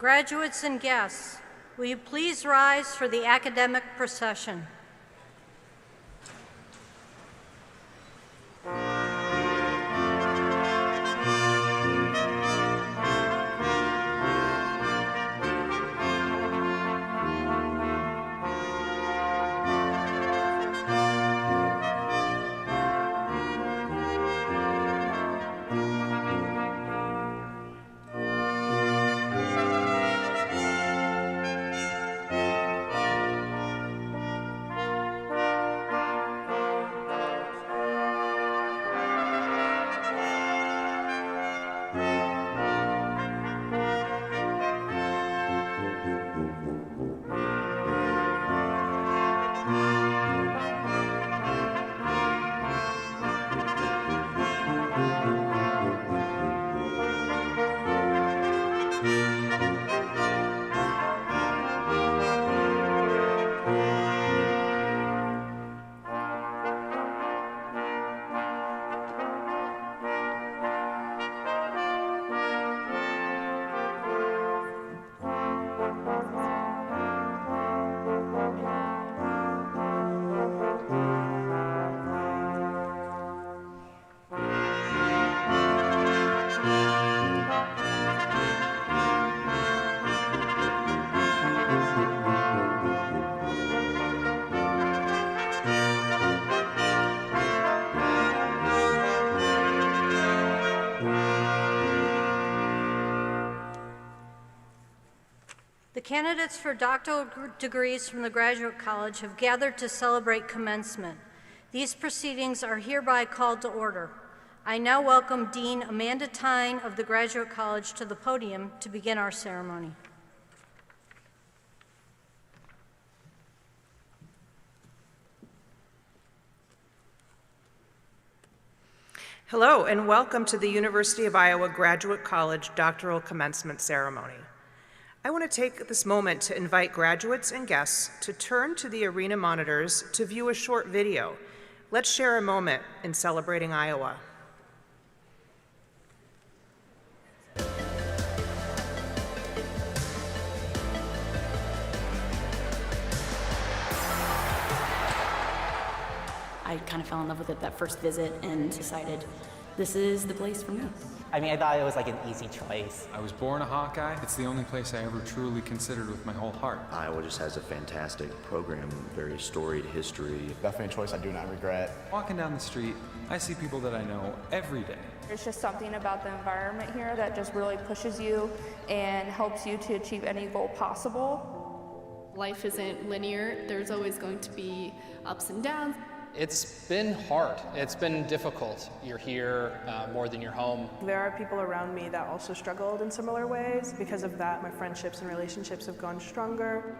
Graduates and guests, will you please rise for the academic procession? The candidates for doctoral degrees from the Graduate College have gathered to celebrate commencement. These proceedings are hereby called to order. I now welcome Dean Amanda Tyne of the Graduate College to the podium to begin our ceremony. Hello, and welcome to the University of Iowa Graduate College Doctoral Commencement Ceremony. I want to take this moment to invite graduates and guests to turn to the arena monitors to view a short video. Let's share a moment in celebrating Iowa. I kind of fell in love with it that first visit and decided this is the place for me. I mean, I thought it was like an easy choice. I was born a Hawkeye. It's the only place I ever truly considered with my whole heart. Iowa just has a fantastic program, very storied history. Definitely a choice I do not regret. Walking down the street, I see people that I know every day. There's just something about the environment here that just really pushes you and helps you to achieve any goal possible. Life isn't linear. There's always going to be ups and downs. It's been hard. It's been difficult. You're here more than you're home. There are people around me that also struggled in similar ways. Because of that, my friendships and relationships have gone stronger.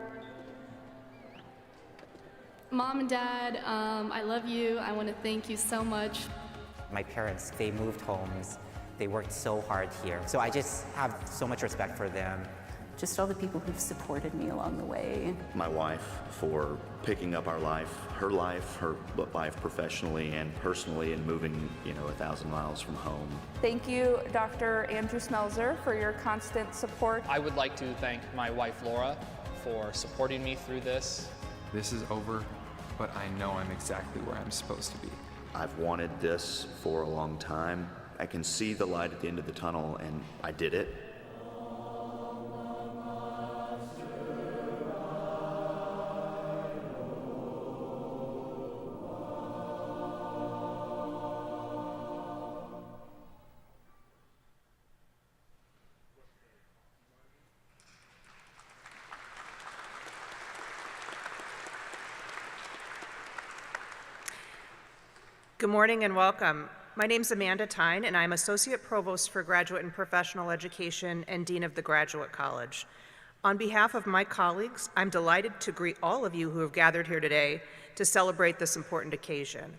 Mom and Dad, I love you. I want to thank you so much. My parents, they moved homes. They worked so hard here. So I just have so much respect for them. Just all the people who've supported me along the way. My wife for picking up her life professionally and personally, and moving, 1,000 miles from home. Thank you, Dr. Andrew Smelzer, for your constant support. I would like to thank my wife, Laura, for supporting me through this. This is over, but I know I'm exactly where I'm supposed to be. I've wanted this for a long time. I can see the light at the end of the tunnel, and I did it. Good morning and welcome. My name is Amanda Tyne, and I'm Associate Provost for Graduate and Professional Education and Dean of the Graduate College. On behalf of my colleagues, I'm delighted to greet all of you who have gathered here today to celebrate this important occasion.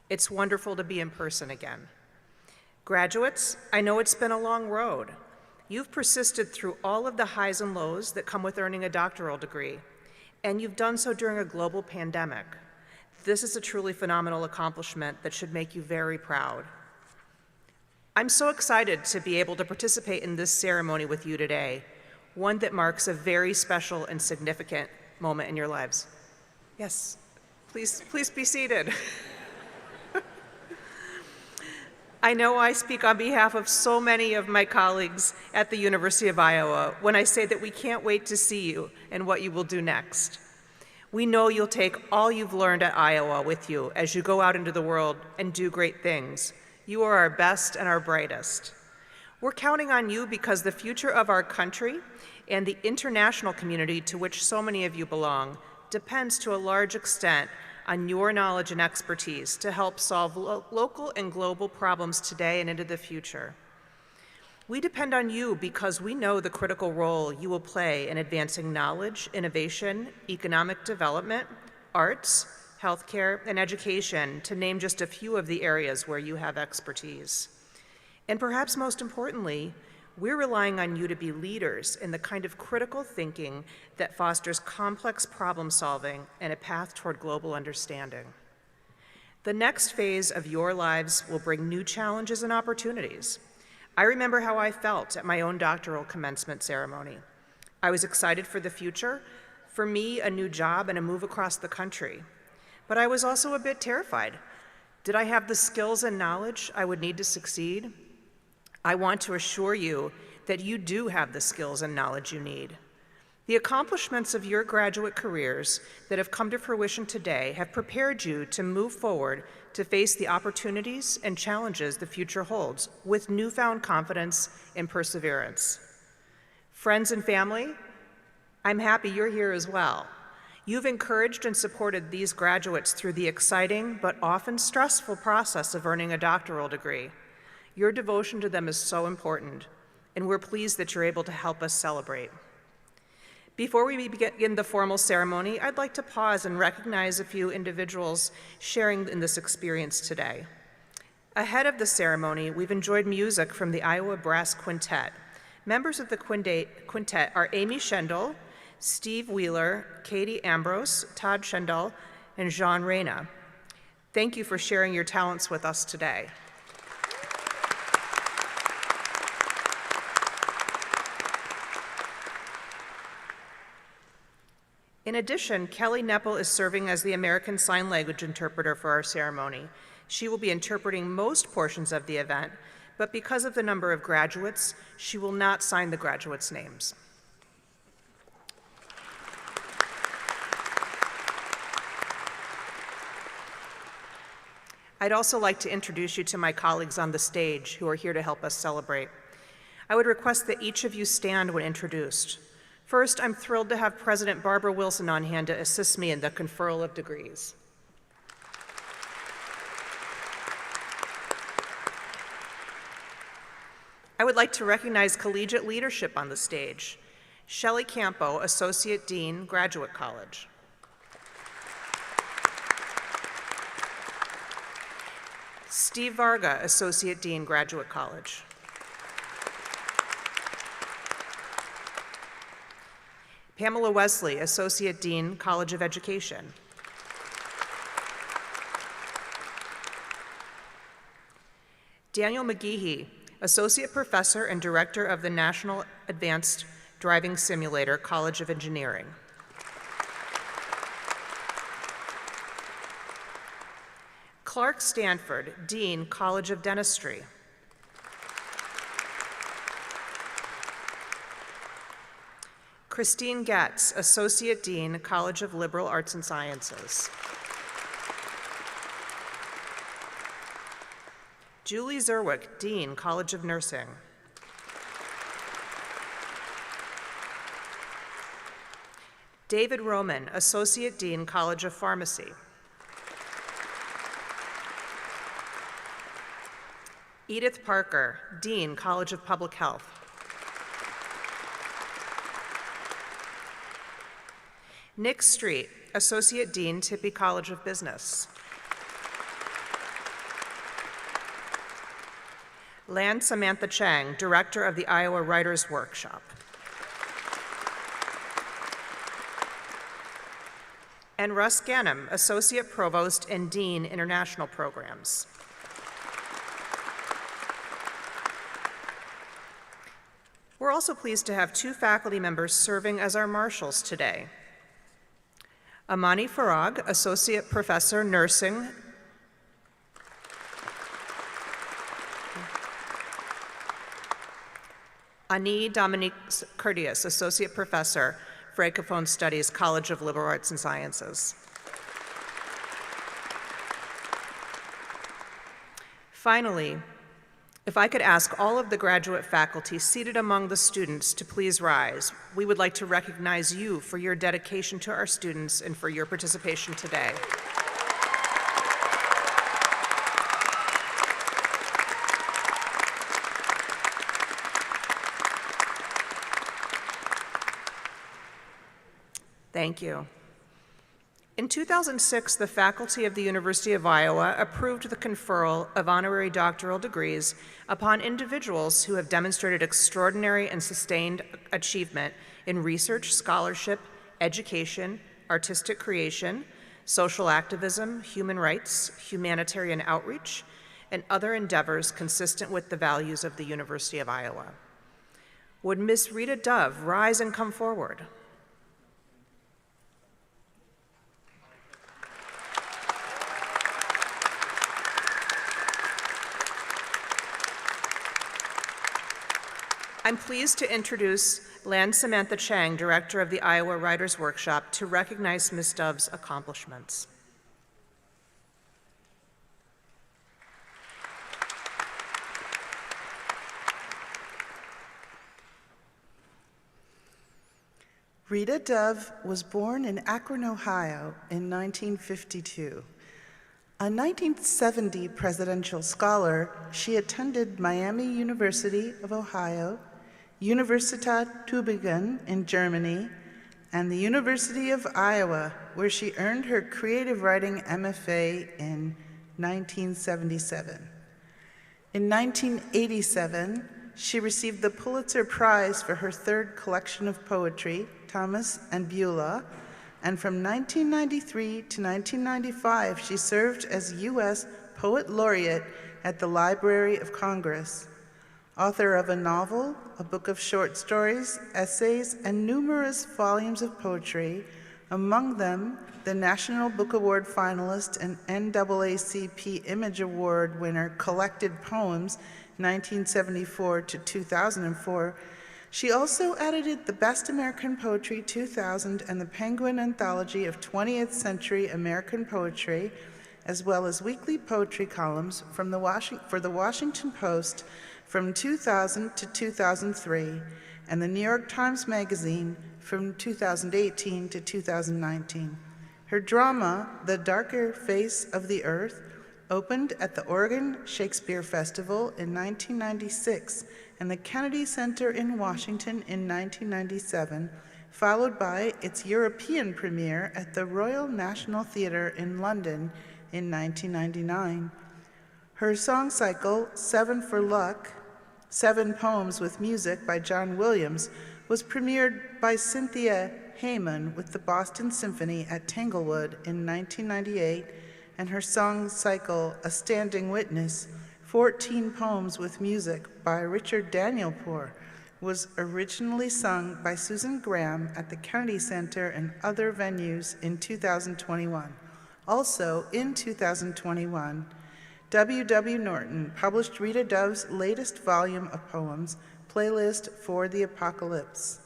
It's wonderful to be in person again. Graduates, I know it's been a long road. You've persisted through all of the highs and lows that come with earning a doctoral degree, and you've done so during a global pandemic. This is a truly phenomenal accomplishment that should make you very proud. I'm so excited to be able to participate in this ceremony with you today. one that marks a very special and significant moment in your lives. Yes, please be seated. I know I speak on behalf of so many of my colleagues at the University of Iowa when I say that we can't wait to see you and what you will do next. We know you'll take all you've learned at Iowa with you as you go out into the world and do great things. You are our best and our brightest. We're counting on you because the future of our country and the international community to which so many of you belong depends to a large extent on your knowledge and expertise to help solve local and global problems today and into the future. We depend on you because we know the critical role you will play in advancing knowledge, innovation, economic development, arts, healthcare, and education, to name just a few of the areas where you have expertise. And perhaps most importantly, we're relying on you to be leaders in the kind of critical thinking that fosters complex problem solving and a path toward global understanding. The next phase of your lives will bring new challenges and opportunities. I remember how I felt at my own doctoral commencement ceremony. I was excited for the future, for me, a new job and a move across the country. But I was also a bit terrified. Did I have the skills and knowledge I would need to succeed? I want to assure you that you do have the skills and knowledge you need. The accomplishments of your graduate careers that have come to fruition today have prepared you to move forward to face the opportunities and challenges the future holds with newfound confidence and perseverance. Friends and family, I'm happy you're here as well. You've encouraged and supported these graduates through the exciting but often stressful process of earning a doctoral degree. Your devotion to them is so important, and we're pleased that you're able to help us celebrate. Before we begin the formal ceremony, I'd like to pause and recognize a few individuals sharing in this experience today. Ahead of the ceremony, we've enjoyed music from the Iowa Brass Quintet. Members of the quintet are Amy Schendel, Steve Wheeler, Katie Ambrose, Todd Schendel, and Jean Reyna. Thank you for sharing your talents with us today. In addition, Kelly Neppel is serving as the American Sign Language interpreter for our ceremony. She will be interpreting most portions of the event, but because of the number of graduates, she will not sign the graduates' names. I'd also like to introduce you to my colleagues on the stage who are here to help us celebrate. I would request that each of you stand when introduced. First, I'm thrilled to have President Barbara Wilson on hand to assist me in the conferral of degrees. I would like to recognize collegiate leadership on the stage. Shelley Campo, Associate Dean, Graduate College. Steve Varga, Associate Dean, Graduate College. Pamela Wesley, Associate Dean, College of Education. Daniel McGeehee, Associate Professor and Director of the National Advanced Driving Simulator, College of Engineering. Clark Stanford, Dean, College of Dentistry. Christine Getz, Associate Dean, College of Liberal Arts and Sciences. Julie Zerwick, Dean, College of Nursing. David Roman, Associate Dean, College of Pharmacy. Edith Parker, Dean, College of Public Health. Nick Street, Associate Dean, Tippie College of Business. Lan Samantha Chang, Director of the Iowa Writers' Workshop. And Russ Ganem, Associate Provost and Dean, International Programs. We're also pleased to have two faculty members serving as our marshals today. Amani Farag, Associate Professor, Nursing. Ani Dominique Curtius, Associate Professor, Francophone Studies, College of Liberal Arts and Sciences. Finally, if I could ask all of the graduate faculty seated among the students to please rise, we would like to recognize you for your dedication to our students and for your participation today. Thank you. In 2006, the faculty of the University of Iowa approved the conferral of honorary doctoral degrees upon individuals who have demonstrated extraordinary and sustained achievement in research, scholarship, education, artistic creation, social activism, human rights, humanitarian outreach, and other endeavors consistent with the values of the University of Iowa. Would Ms. Rita Dove rise and come forward? I'm pleased to introduce Lan Samantha Chang, Director of the Iowa Writers Workshop, to recognize Ms. Dove's accomplishments. Rita Dove was born in Akron, Ohio in 1952. A 1970 presidential scholar, she attended Miami University of Ohio, Universität Tübingen in Germany, and the University of Iowa, where she earned her creative writing MFA in 1977. In 1987, she received the Pulitzer Prize for her third collection of poetry, Thomas and Beulah, and from 1993 to 1995, she served as U.S. Poet Laureate at the Library of Congress. Author of a novel, a book of short stories, essays, and numerous volumes of poetry, among them the National Book Award finalist and NAACP Image Award winner Collected Poems 1974 to 2004, she also edited the Best American Poetry 2000 and the Penguin Anthology of 20th Century American Poetry, as well as weekly poetry columns for the Washington Post from 2000 to 2003, and the New York Times Magazine from 2018 to 2019. Her drama, The Darker Face of the Earth, opened at the Oregon Shakespeare Festival in 1996 and the Kennedy Center in Washington in 1997, followed by its European premiere at the Royal National Theatre in London in 1999. Her song cycle, Seven for Luck, 7 Poems with Music by John Williams, was premiered by Cynthia Hayman with the Boston Symphony at Tanglewood in 1998, and her song cycle, A Standing Witness, 14 Poems with Music by Richard Danielpour, was originally sung by Susan Graham at the Kennedy Center and other venues in 2021. Also, in 2021, W.W. Norton published Rita Dove's latest volume of poems, Playlist for the Apocalypse.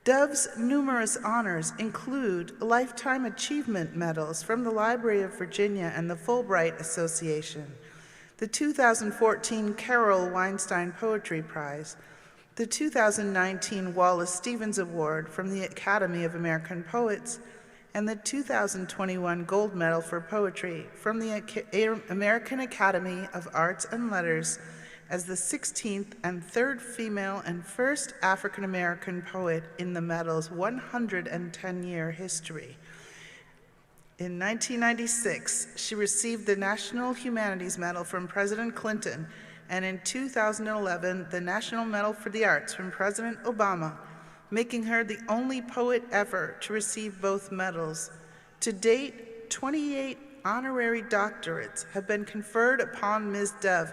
Dove's numerous honors include Lifetime Achievement Medals from the Library of Virginia and the Fulbright Association, the 2014 Carol Weinstein Poetry Prize, the 2019 Wallace Stevens Award from the Academy of American Poets, and the 2021 Gold Medal for Poetry from the American Academy of Arts and Letters as the 16th and 3rd female and first African American poet in the medal's 110-year history. In 1996, she received the National Humanities Medal from President Clinton, and in 2011, the National Medal for the Arts from President Obama, making her the only poet ever to receive both medals. To date, 28 honorary doctorates have been conferred upon Ms. Dove.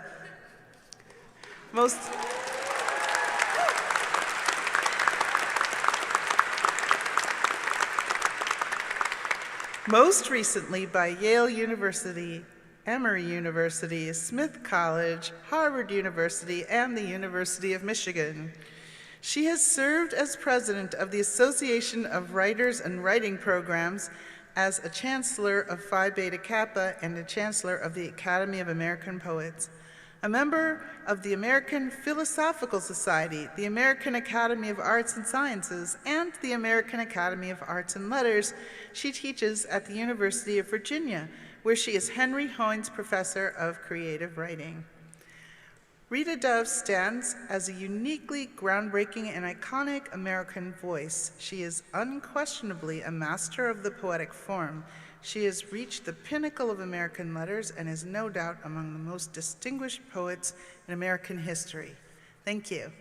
Most most recently by Yale University, Emory University, Smith College, Harvard University, and the University of Michigan. She has served as president of the Association of Writers and Writing Programs, as a chancellor of Phi Beta Kappa and a chancellor of the Academy of American Poets. A member of the American Philosophical Society, the American Academy of Arts and Sciences, and the American Academy of Arts and Letters, she teaches at the University of Virginia, where she is Henry Hoynes Professor of Creative Writing. Rita Dove stands as a uniquely groundbreaking and iconic American voice. She is unquestionably a master of the poetic form. She has reached the pinnacle of American letters and is no doubt among the most distinguished poets in American history. Thank you.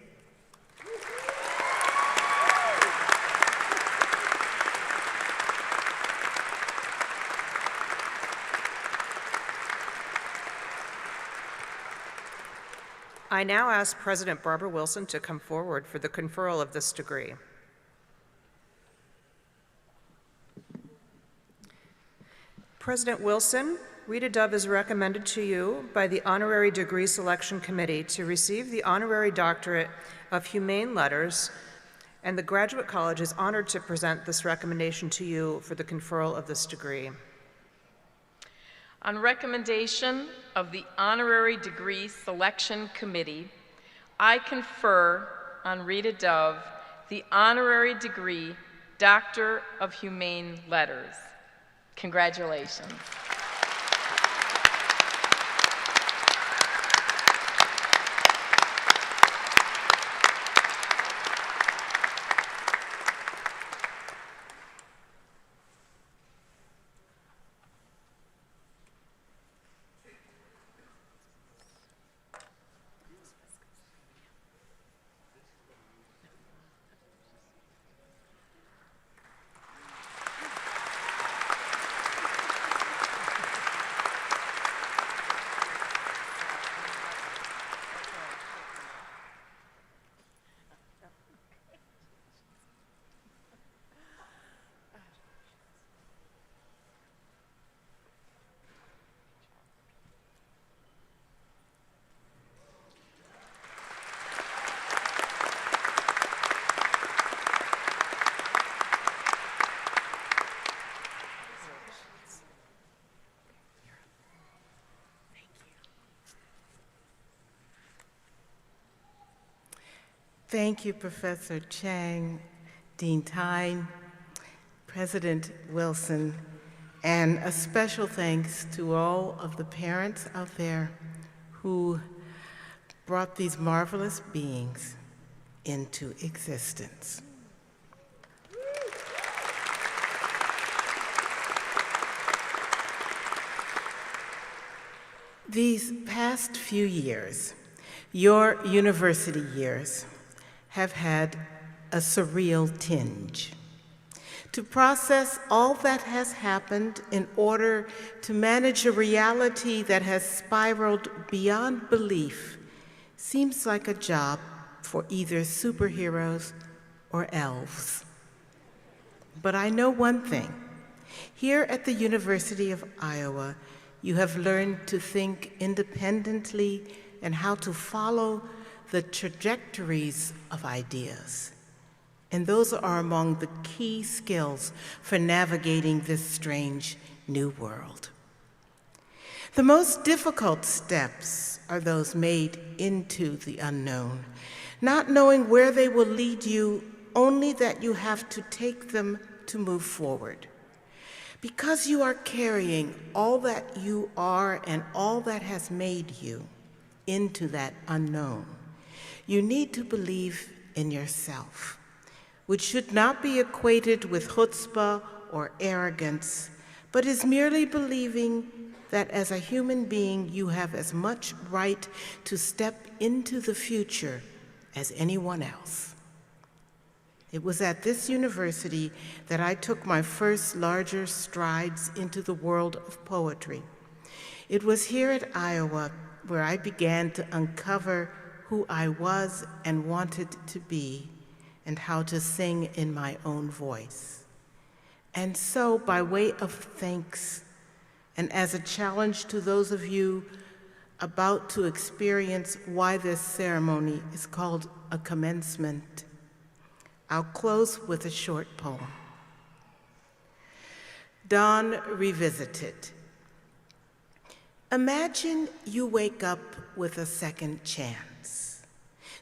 I now ask President Barbara Wilson to come forward for the conferral of this degree. President Wilson, Rita Dove is recommended to you by the Honorary Degree Selection Committee to receive the Honorary Doctorate of Humane Letters, and the Graduate College is honored to present this recommendation to you for the conferral of this degree. On recommendation of the Honorary Degree Selection Committee, I confer on Rita Dove the honorary degree Doctor of Humane Letters. Congratulations. Thank you, Professor Chang, Dean Tyne, President Wilson, and a special thanks to all of the parents out there who brought these marvelous beings into existence. These past few years, your university years, have had a surreal tinge. To process all that has happened in order to manage a reality that has spiraled beyond belief seems like a job for either superheroes or elves. But I know one thing. Here at the University of Iowa, you have learned to think independently and how to follow the trajectories of ideas. And those are among the key skills for navigating this strange new world. The most difficult steps are those made into the unknown, not knowing where they will lead you, only that you have to take them to move forward. Because you are carrying all that you are and all that has made you into that unknown, you need to believe in yourself, which should not be equated with chutzpah or arrogance, but is merely believing that as a human being, you have as much right to step into the future as anyone else. It was at this university that I took my first larger strides into the world of poetry. It was here at Iowa where I began to uncover who I was and wanted to be, and how to sing in my own voice. And so, by way of thanks, and as a challenge to those of you about to experience why this ceremony is called a commencement, I'll close with a short poem. Dawn Revisited. Imagine you wake up with a second chance.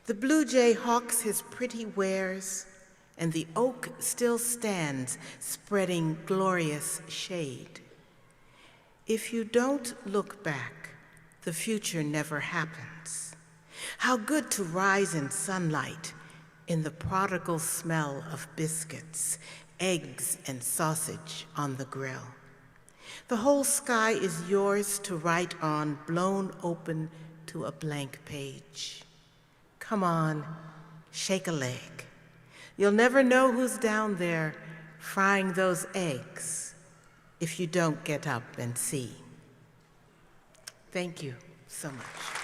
The blue jay hawks his pretty wares, and the oak still stands, spreading glorious shade. If you don't look back, the future never happens. How good to rise in sunlight, in the prodigal smell of biscuits, eggs, and sausage on the grill. The whole sky is yours to write on, blown open to a blank page. Come on, shake a leg. You'll never know who's down there frying those eggs if you don't get up and see. Thank you so much.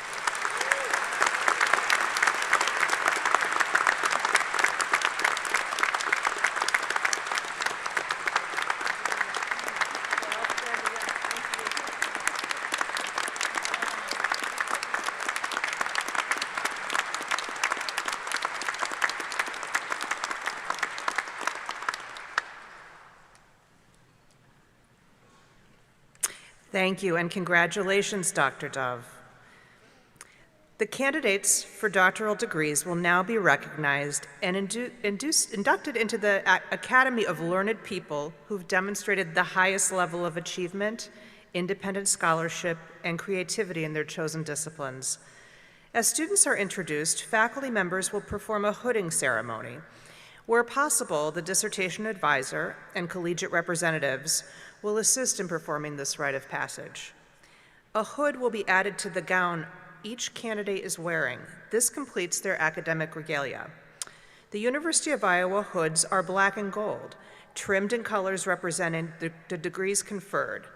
Thank you, and congratulations, Dr. Dove. The candidates for doctoral degrees will now be recognized and inducted into the Academy of Learned People who've demonstrated the highest level of achievement, independent scholarship, and creativity in their chosen disciplines. As students are introduced, faculty members will perform a hooding ceremony. Where possible, the dissertation advisor and collegiate representatives will assist in performing this rite of passage. A hood will be added to the gown each candidate is wearing. This completes their academic regalia. The University of Iowa hoods are black and gold, trimmed in colors representing the degrees conferred.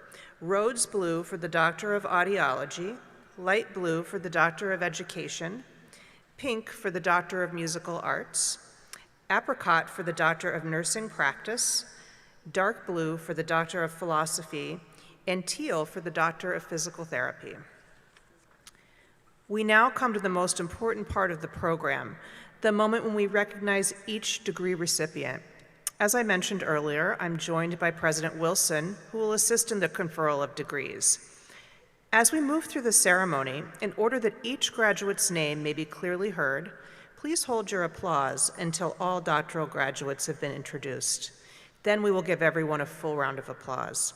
Rhodes blue for the Doctor of Audiology, light blue for the Doctor of Education, pink for the Doctor of Musical Arts, apricot for the Doctor of Nursing Practice, dark blue for the Doctor of Philosophy, and teal for the Doctor of Physical Therapy. We now come to the most important part of the program, the moment when we recognize each degree recipient. As I mentioned earlier, I'm joined by President Wilson, who will assist in the conferral of degrees. As we move through the ceremony, in order that each graduate's name may be clearly heard, please hold your applause until all doctoral graduates have been introduced. Then we will give everyone a full round of applause.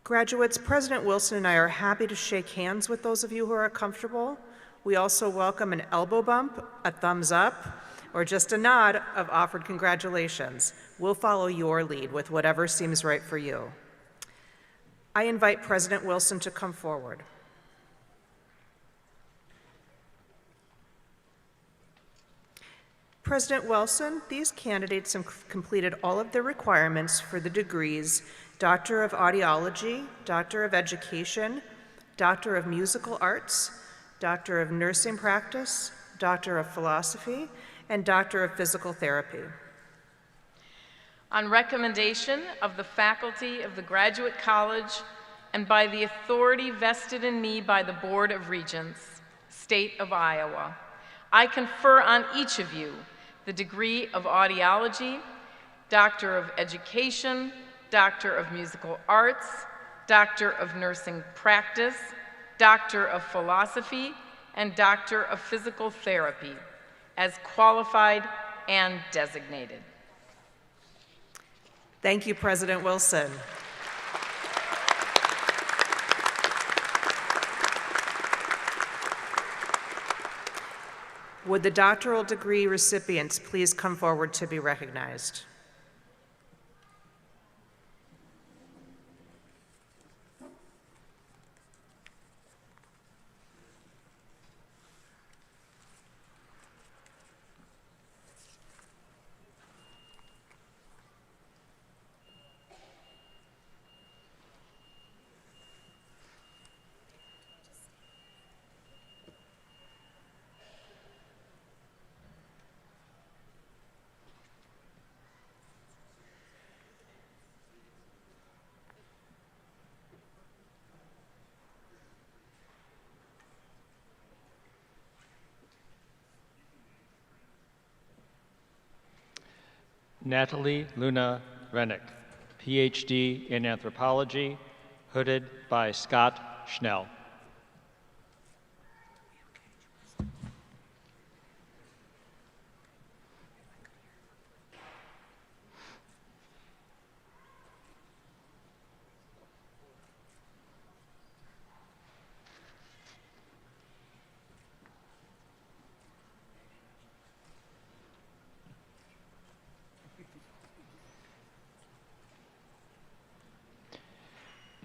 Graduates, President Wilson and I are happy to shake hands with those of you who are comfortable. We also welcome an elbow bump, a thumbs up, or just a nod of offered congratulations. We'll follow your lead with whatever seems right for you. I invite President Wilson to come forward. President Wilson, these candidates have completed all of their requirements for the degrees Doctor of Audiology, Doctor of Education, Doctor of Musical Arts, Doctor of Nursing Practice, Doctor of Philosophy, and Doctor of Physical Therapy. On recommendation of the faculty of the Graduate College and by the authority vested in me by the Board of Regents, State of Iowa, I confer on each of you the degree of Audiology, Doctor of Education, Doctor of Musical Arts, Doctor of Nursing Practice, Doctor of Philosophy, and Doctor of Physical Therapy as qualified and designated. Thank you, President Wilson. Would the doctoral degree recipients please come forward to be recognized? Natalie Luna Rennick, PhD in anthropology, hooded by Scott Schnell.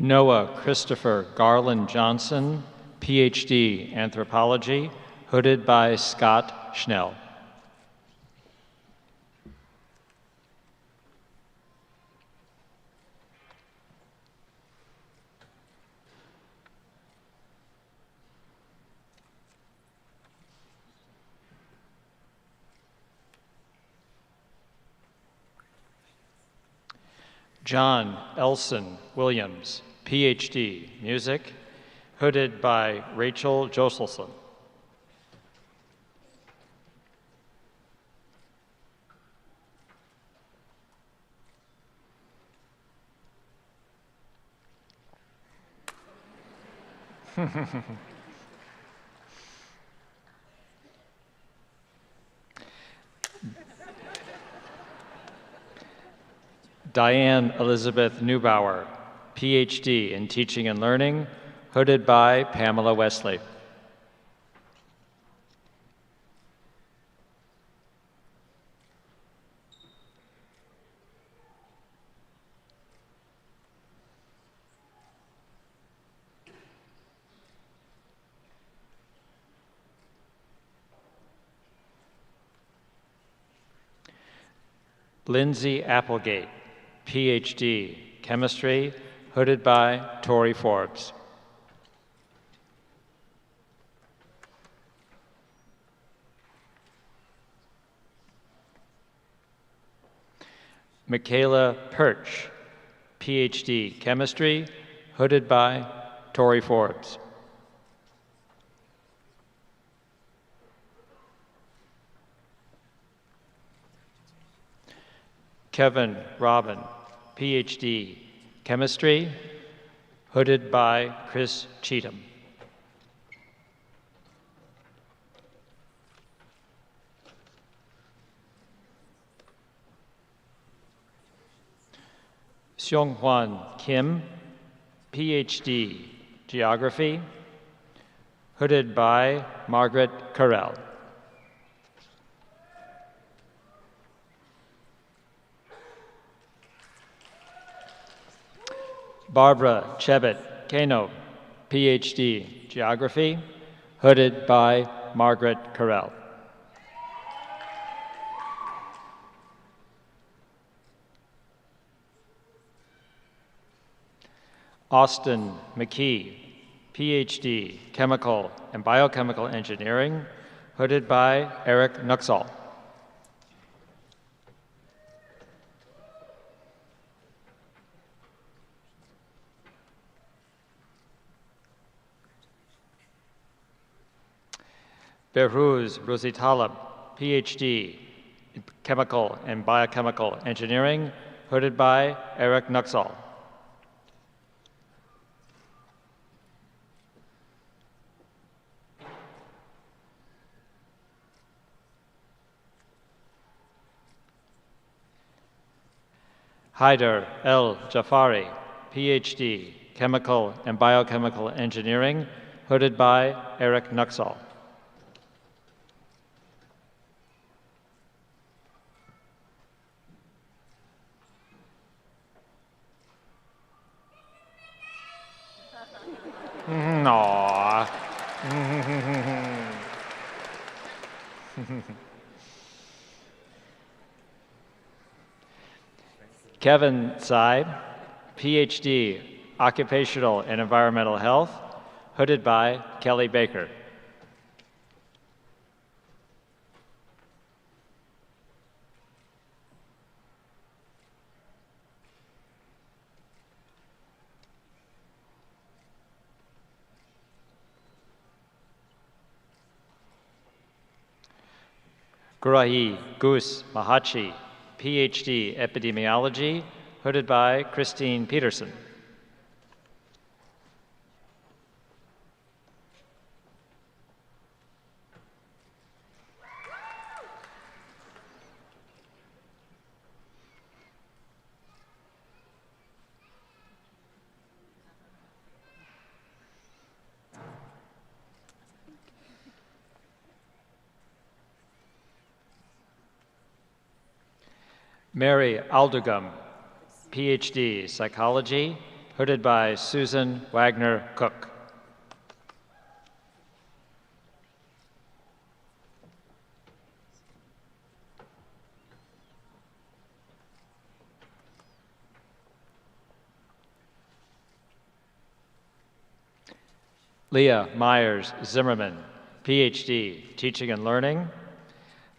Noah Christopher Garland Johnson, PhD, Anthropology, hooded by Scott Schnell. John Elson Williams, PhD, Music, hooded by Rachel Joselson. Diane Elizabeth Neubauer, PhD in Teaching and Learning, hooded by Pamela Wesley. Lindsay Applegate, PhD, Chemistry, hooded by Tori Forbes. Michaela Perch, PhD, Chemistry, hooded by Tori Forbes. Kevin Robin, PhD, Chemistry, hooded by Chris Cheatham. Seonghwan Kim, PhD, Geography, hooded by Margaret Carell. Barbara Chebet Kano, PhD, Geography, hooded by Margaret Carell. Austin McKee, PhD, Chemical and Biochemical Engineering, hooded by Eric Nuxall. Behruz Ruzitalab, PhD, in Chemical and Biochemical Engineering, hooded by Eric Nuxall. Haider El Jafari, PhD, Chemical and Biochemical Engineering, hooded by Eric Nuxall. Aww. Kevin Tsai, PhD, Occupational and Environmental Health, hooded by Kelly Baker. Gurahi Gus Mahachi, PhD, Epidemiology, hooded by Christine Peterson. Mary Aldugum, PhD, Psychology, hooded by Susan Wagner Cook. Leah Myers Zimmerman, PhD, Teaching and Learning,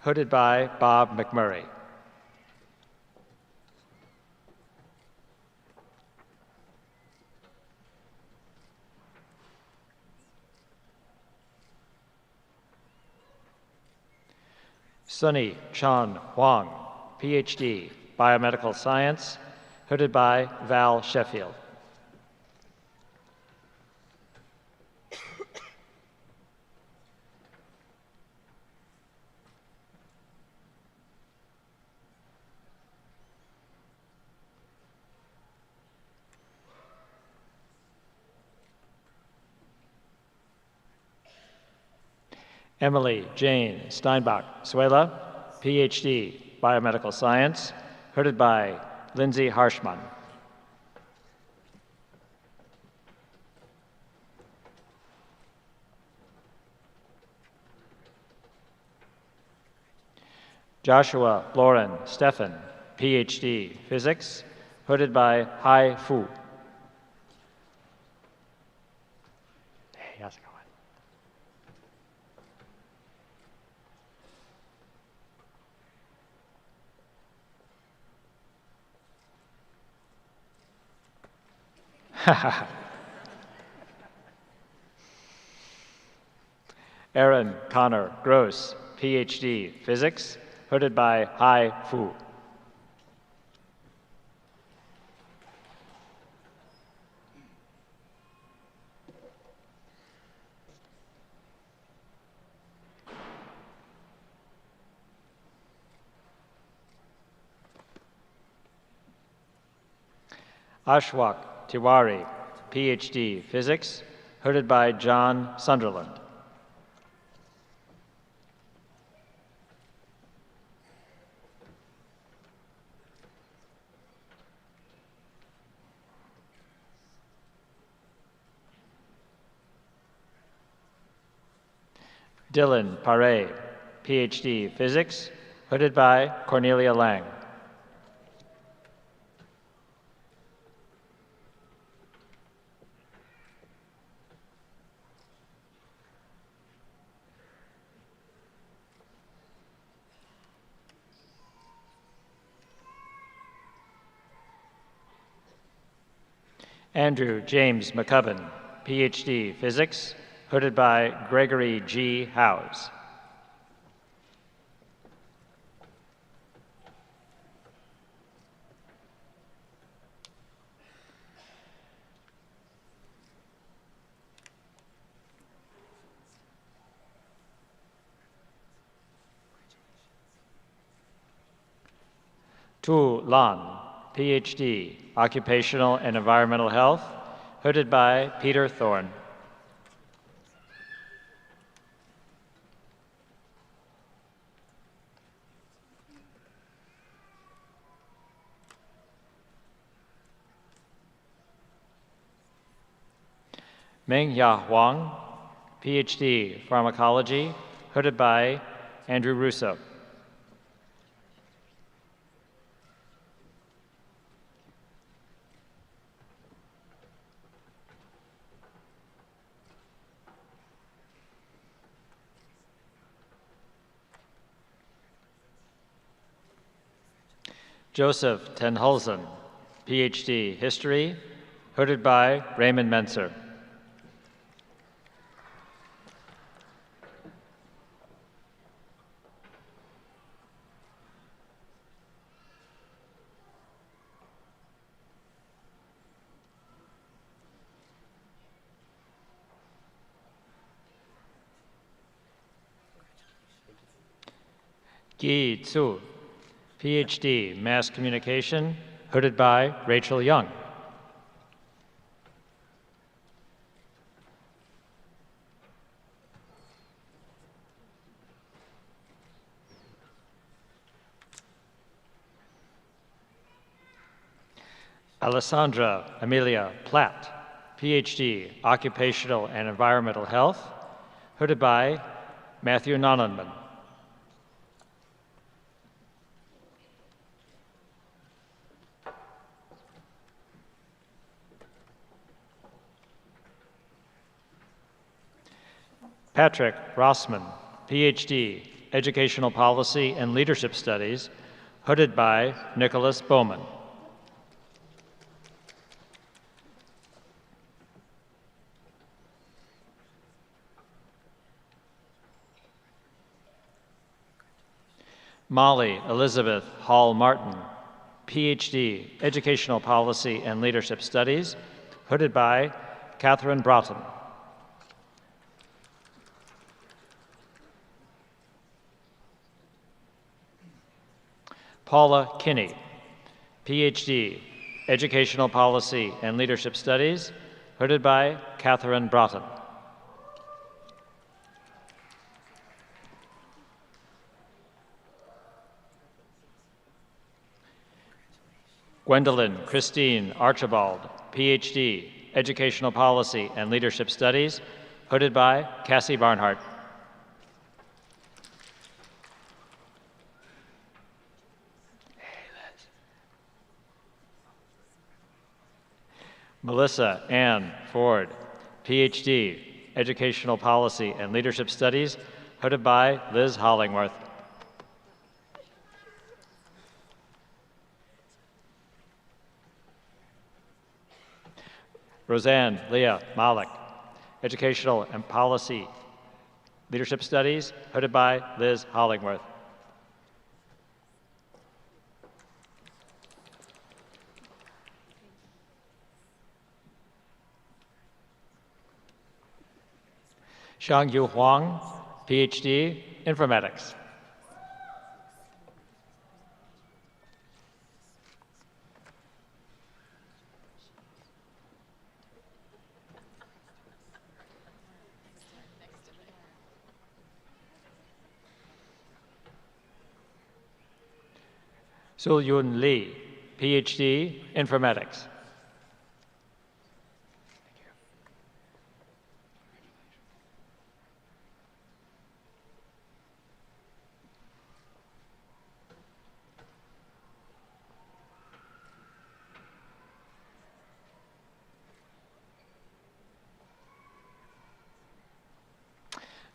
hooded by Bob McMurray. Sunny Chan Huang, PhD, Biomedical Science, hooded by Val Sheffield. Emily Jane Steinbach Suela, PhD, Biomedical Science, hooded by Lindsay Harshman. Joshua Lauren Steffen, PhD, Physics, hooded by Hai Fu. Hey, how's it going? Aaron Connor Gross, PhD, Physics, hooded by Hai Fu. Ashwak Tiwari, PhD, Physics, hooded by John Sunderland. Dylan Pare, PhD, Physics, hooded by Cornelia Lang. Andrew James McCubbin, PhD, Physics, hooded by Gregory G. Howes. Tu Lan, PhD, Occupational and Environmental Health, hooded by Peter Thorne. Meng-Ya Huang, PhD, Pharmacology, hooded by Andrew Russo. Joseph Tenhulsen, PhD, History, hooded by Raymond Menser. Gi Tzu, PhD, Mass Communication, hooded by Rachel Young. Alessandra Amelia Platt, PhD, Occupational and Environmental Health, hooded by Matthew Nonenman. Patrick Rossman, PhD, Educational Policy and Leadership Studies, hooded by Nicholas Bowman. Molly Elizabeth Hall Martin, PhD, Educational Policy and Leadership Studies, hooded by Catherine Broughton. Paula Kinney, PhD, Educational Policy and Leadership Studies, hooded by Catherine Broughton. Gwendolyn Christine Archibald, PhD, Educational Policy and Leadership Studies, hooded by Cassie Barnhart. Melissa Ann Ford, PhD, Educational Policy and Leadership Studies, hooded by Liz Hollingworth. Roseanne Leah Malik, Educational and Policy Leadership Studies, hooded by Liz Hollingworth. Xiangyu Huang, PhD, Informatics. Sul-Yun Lee, PhD, Informatics.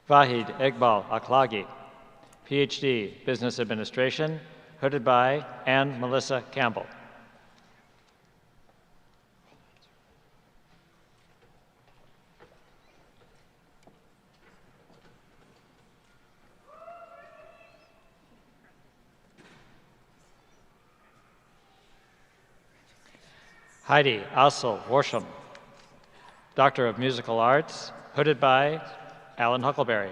Vahid Iqbal Aklagi, PhD, Business Administration, hooded by Anne Melissa Campbell. Heidi Assel Worsham, Doctor of Musical Arts, hooded by Alan Huckleberry.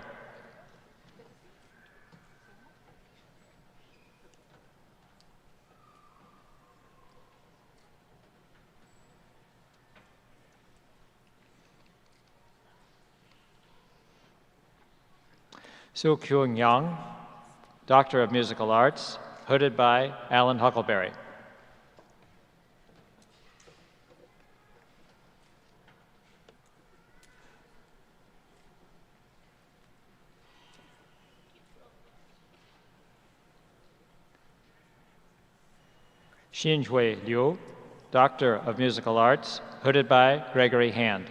Su Kyung Yang, Doctor of Musical Arts, hooded by Alan Huckleberry. Xinhui Liu, Doctor of Musical Arts, hooded by Gregory Hand.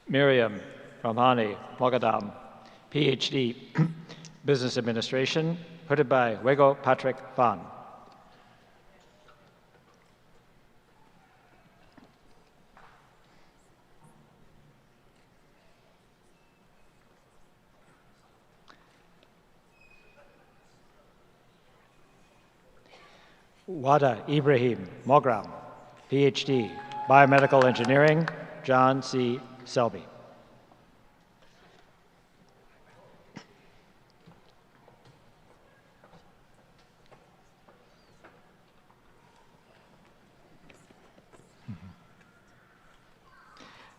Miriam Ramani Mogadam, PhD, Business Administration, hooded by Wego Patrick Van. Wada Ibrahim Mogram, PhD, Biomedical Engineering, John C. Selby.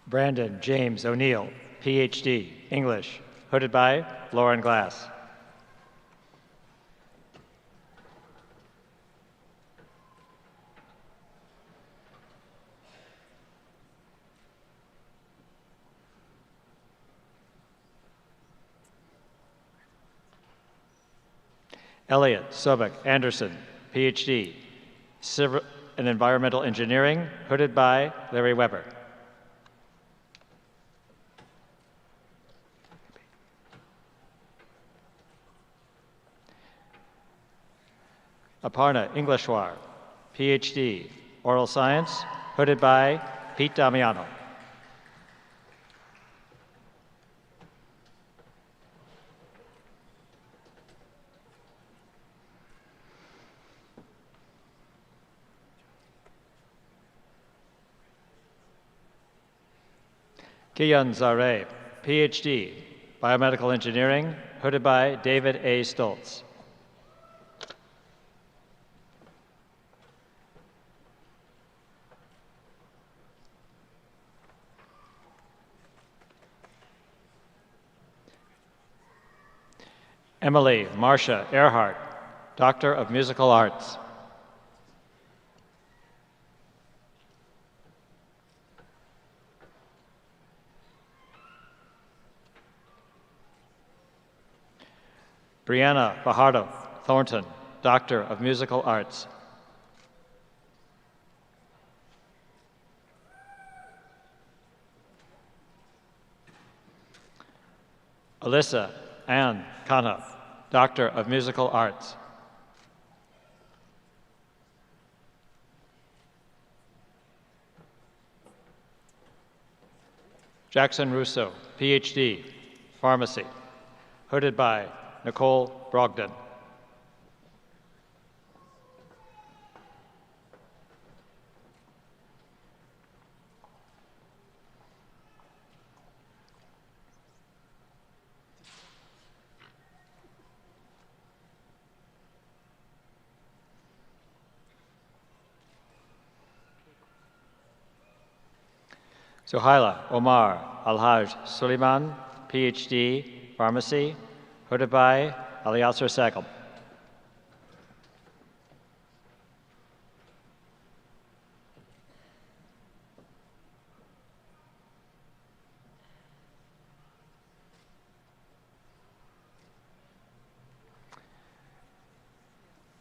Brandon James O'Neill, PhD, English, hooded by Lauren Glass. Elliot Sobek Anderson, PhD, Civil and Environmental Engineering, hooded by Larry Weber. Aparna Englishwar, PhD, Oral Science, hooded by Pete Damiano. Kiyan Zare, PhD, Biomedical Engineering, hooded by David A. Stoltz. Emily Marcia Earhart, Doctor of Musical Arts. Brianna Fajardo Thornton, Doctor of Musical Arts. Alyssa Ann Khanna, Doctor of Musical Arts. Jackson Russo, PhD, Pharmacy, hooded by Nicole Brogdon. Suhaila Omar Alhaj Suleiman, PhD, Pharmacy, hooded by Aliasar Sagal.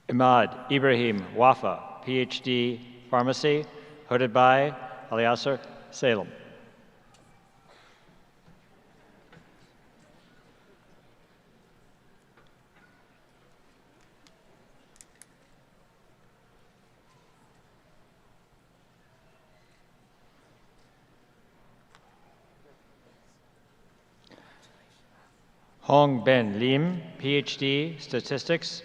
Imad Ibrahim Wafa, PhD, Pharmacy, hooded by Aliasar Salem. Hong Ben Lim, PhD, Statistics,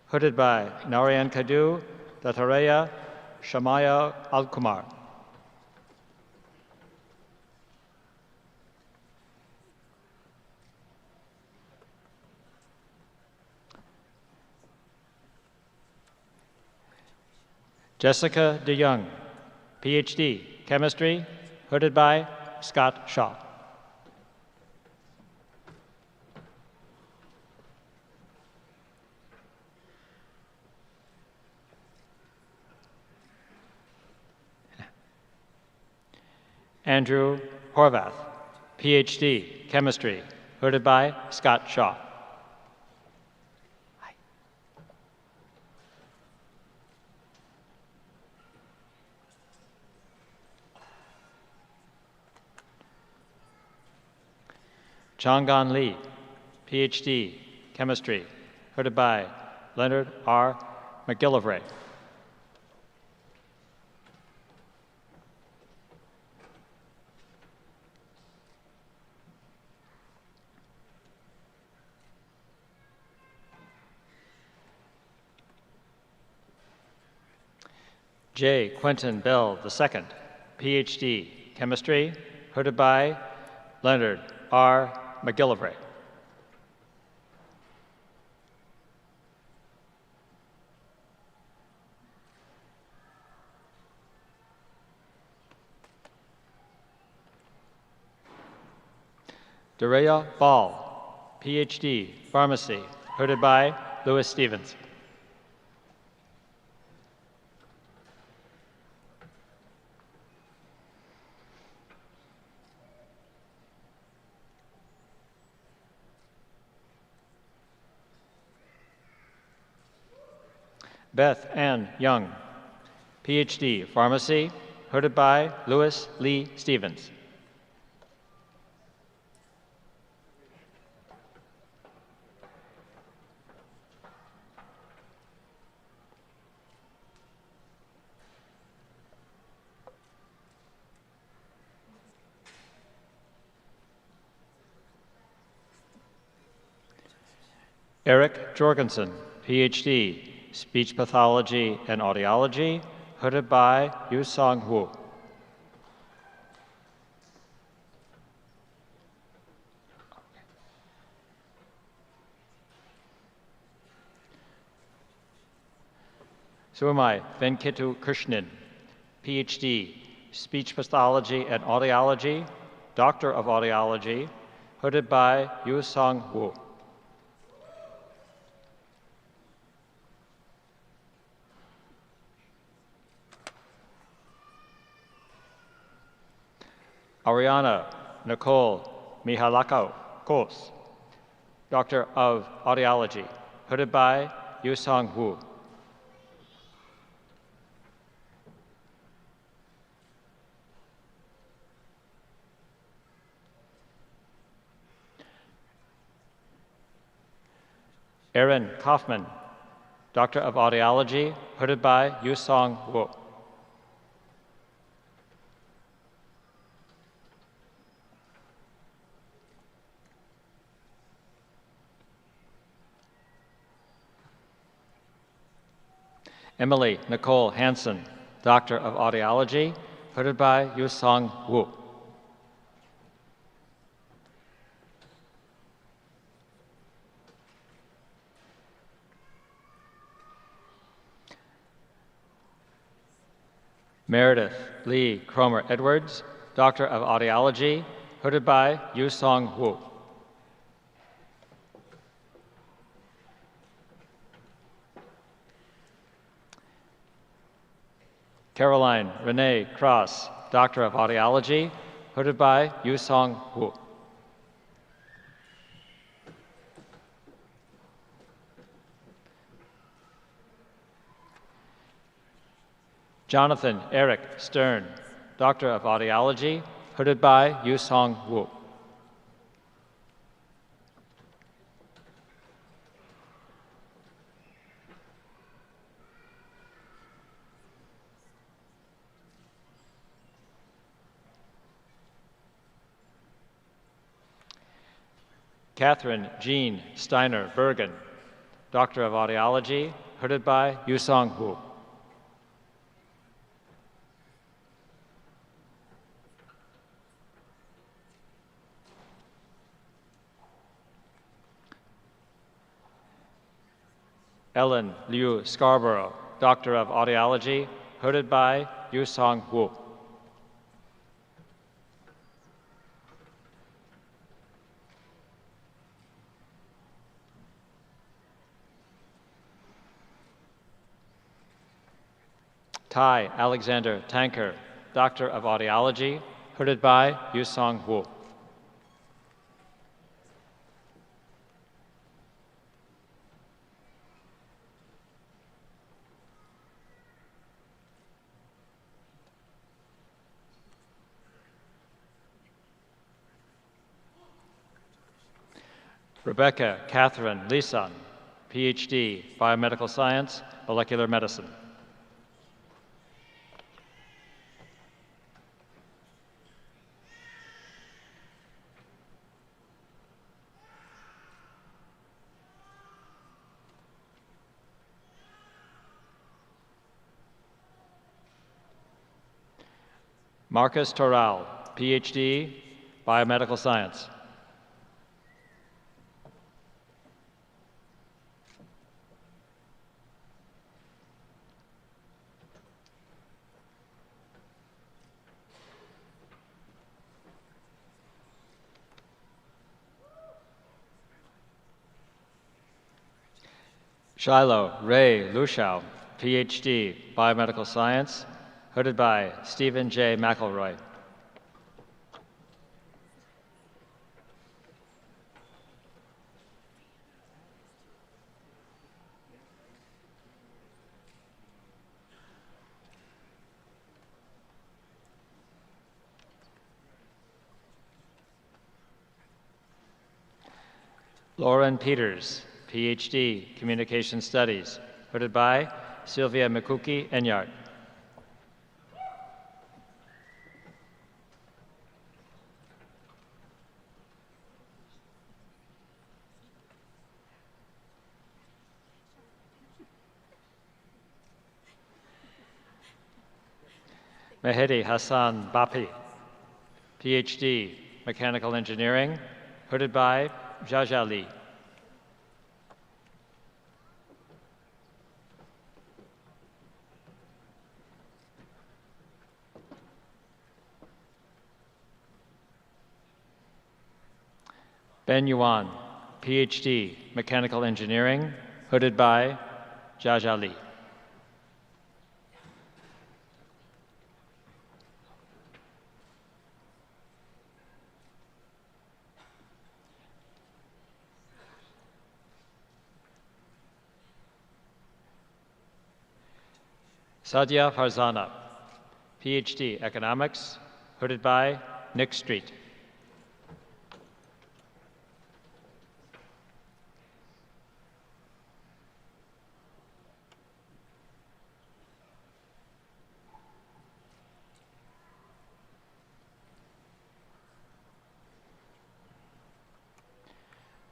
hooded by Narayan Kadu, Dattareya Shamaya Alkumar. Jessica DeYoung, PhD, Chemistry, hooded by Scott Shaw. Andrew Horvath, PhD, Chemistry, hooded by Scott Shaw. Changgan Lee, PhD, Chemistry, hooded by Leonard R. McGillivray. J. Quentin Bell II, PhD, Chemistry, hooded by Leonard R. McGillivray. Dorea Ball, PhD, Pharmacy, hooded by Louis Stevens. Beth Ann Young, PhD, Pharmacy, hooded by Louis Lee Stevens. Eric Jorgensen, PhD, Speech Pathology and Audiology, hooded by Yu Song Wu. Suamai Venkitu Krishnan, PhD, Speech Pathology and Audiology, Doctor of Audiology, hooded by Yu Song Wu. Ariana Nicole Mihalakau Kos, Doctor of Audiology, hooded by Yu Song Wu. Aaron Kaufman, Doctor of Audiology, hooded by Yu Song Wu. Emily Nicole Hansen, Doctor of Audiology, hooded by Yu Song Wu. Meredith Lee Cromer Edwards, Doctor of Audiology, hooded by Yu Song Wu. Caroline Renee Cross, Doctor of Audiology, hooded by Yu Song Wu. Jonathan Eric Stern, Doctor of Audiology, hooded by Yu Song Wu. Catherine Jean Steiner Bergen, Doctor of Audiology, hooded by Yu Song Wu. Ellen Liu Scarborough, Doctor of Audiology, hooded by Yu Song Wu. Ty Alexander Tanker, Doctor of Audiology, hooded by Yu Song Wu. Rebecca Catherine Lisan, PhD, Biomedical Science, Molecular Medicine. Marcus Toral, PhD, Biomedical Science. Shiloh Ray Lushau, PhD, Biomedical Science, hooded by Stephen J. McElroy. Lauren Peters, PhD, Communication Studies, hooded by Sylvia Mikuki Enyart. Mehdi Hassan Bapi, PhD, Mechanical Engineering, hooded by Jaja Lee. Ben Yuan, PhD, Mechanical Engineering, hooded by Jaja Lee. Sadia Farzana, PhD, Economics, hooded by Nick Street.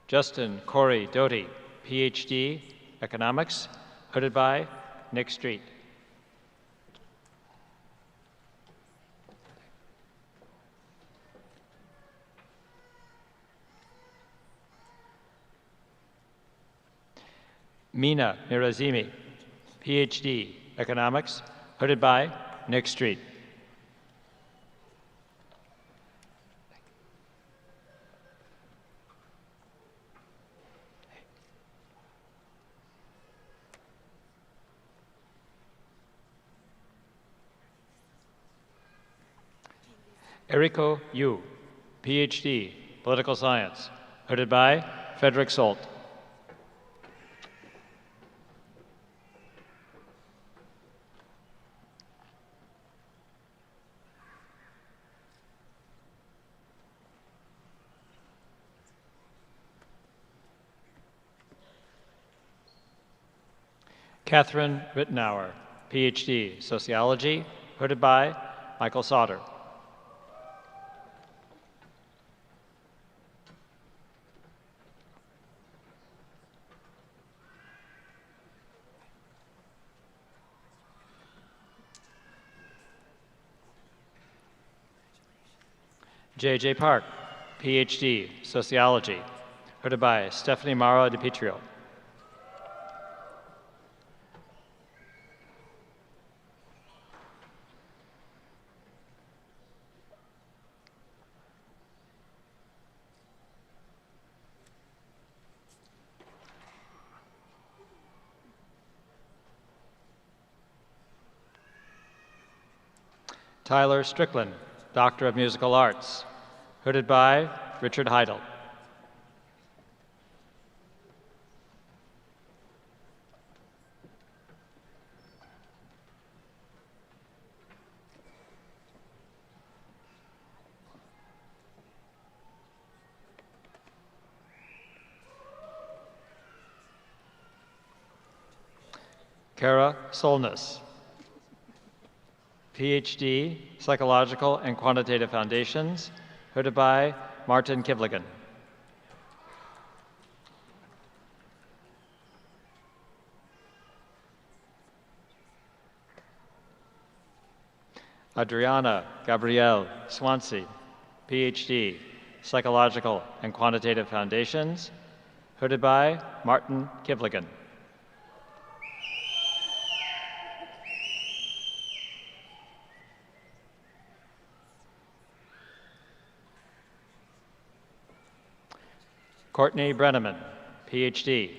Justin Corey Doty, PhD, Economics, hooded by Nick Street. Mina Mirazimi, PhD, Economics, hooded by Nick Street. Eriko Yu, PhD, Political Science, hooded by Frederick Solt. Catherine Rittenauer, PhD, Sociology, hooded by Michael Sauter. J.J. Park, PhD, Sociology, hooded by Stephanie Mara DiPietro. Tyler Strickland, Doctor of Musical Arts, hooded by Richard Heidel. Kara Solness, PhD, Psychological and Quantitative Foundations, hooded by Martin Kivligan. Adriana Gabrielle Swansea, PhD, Psychological and Quantitative Foundations, hooded by Martin Kivligan. Courtney Brenneman, PhD,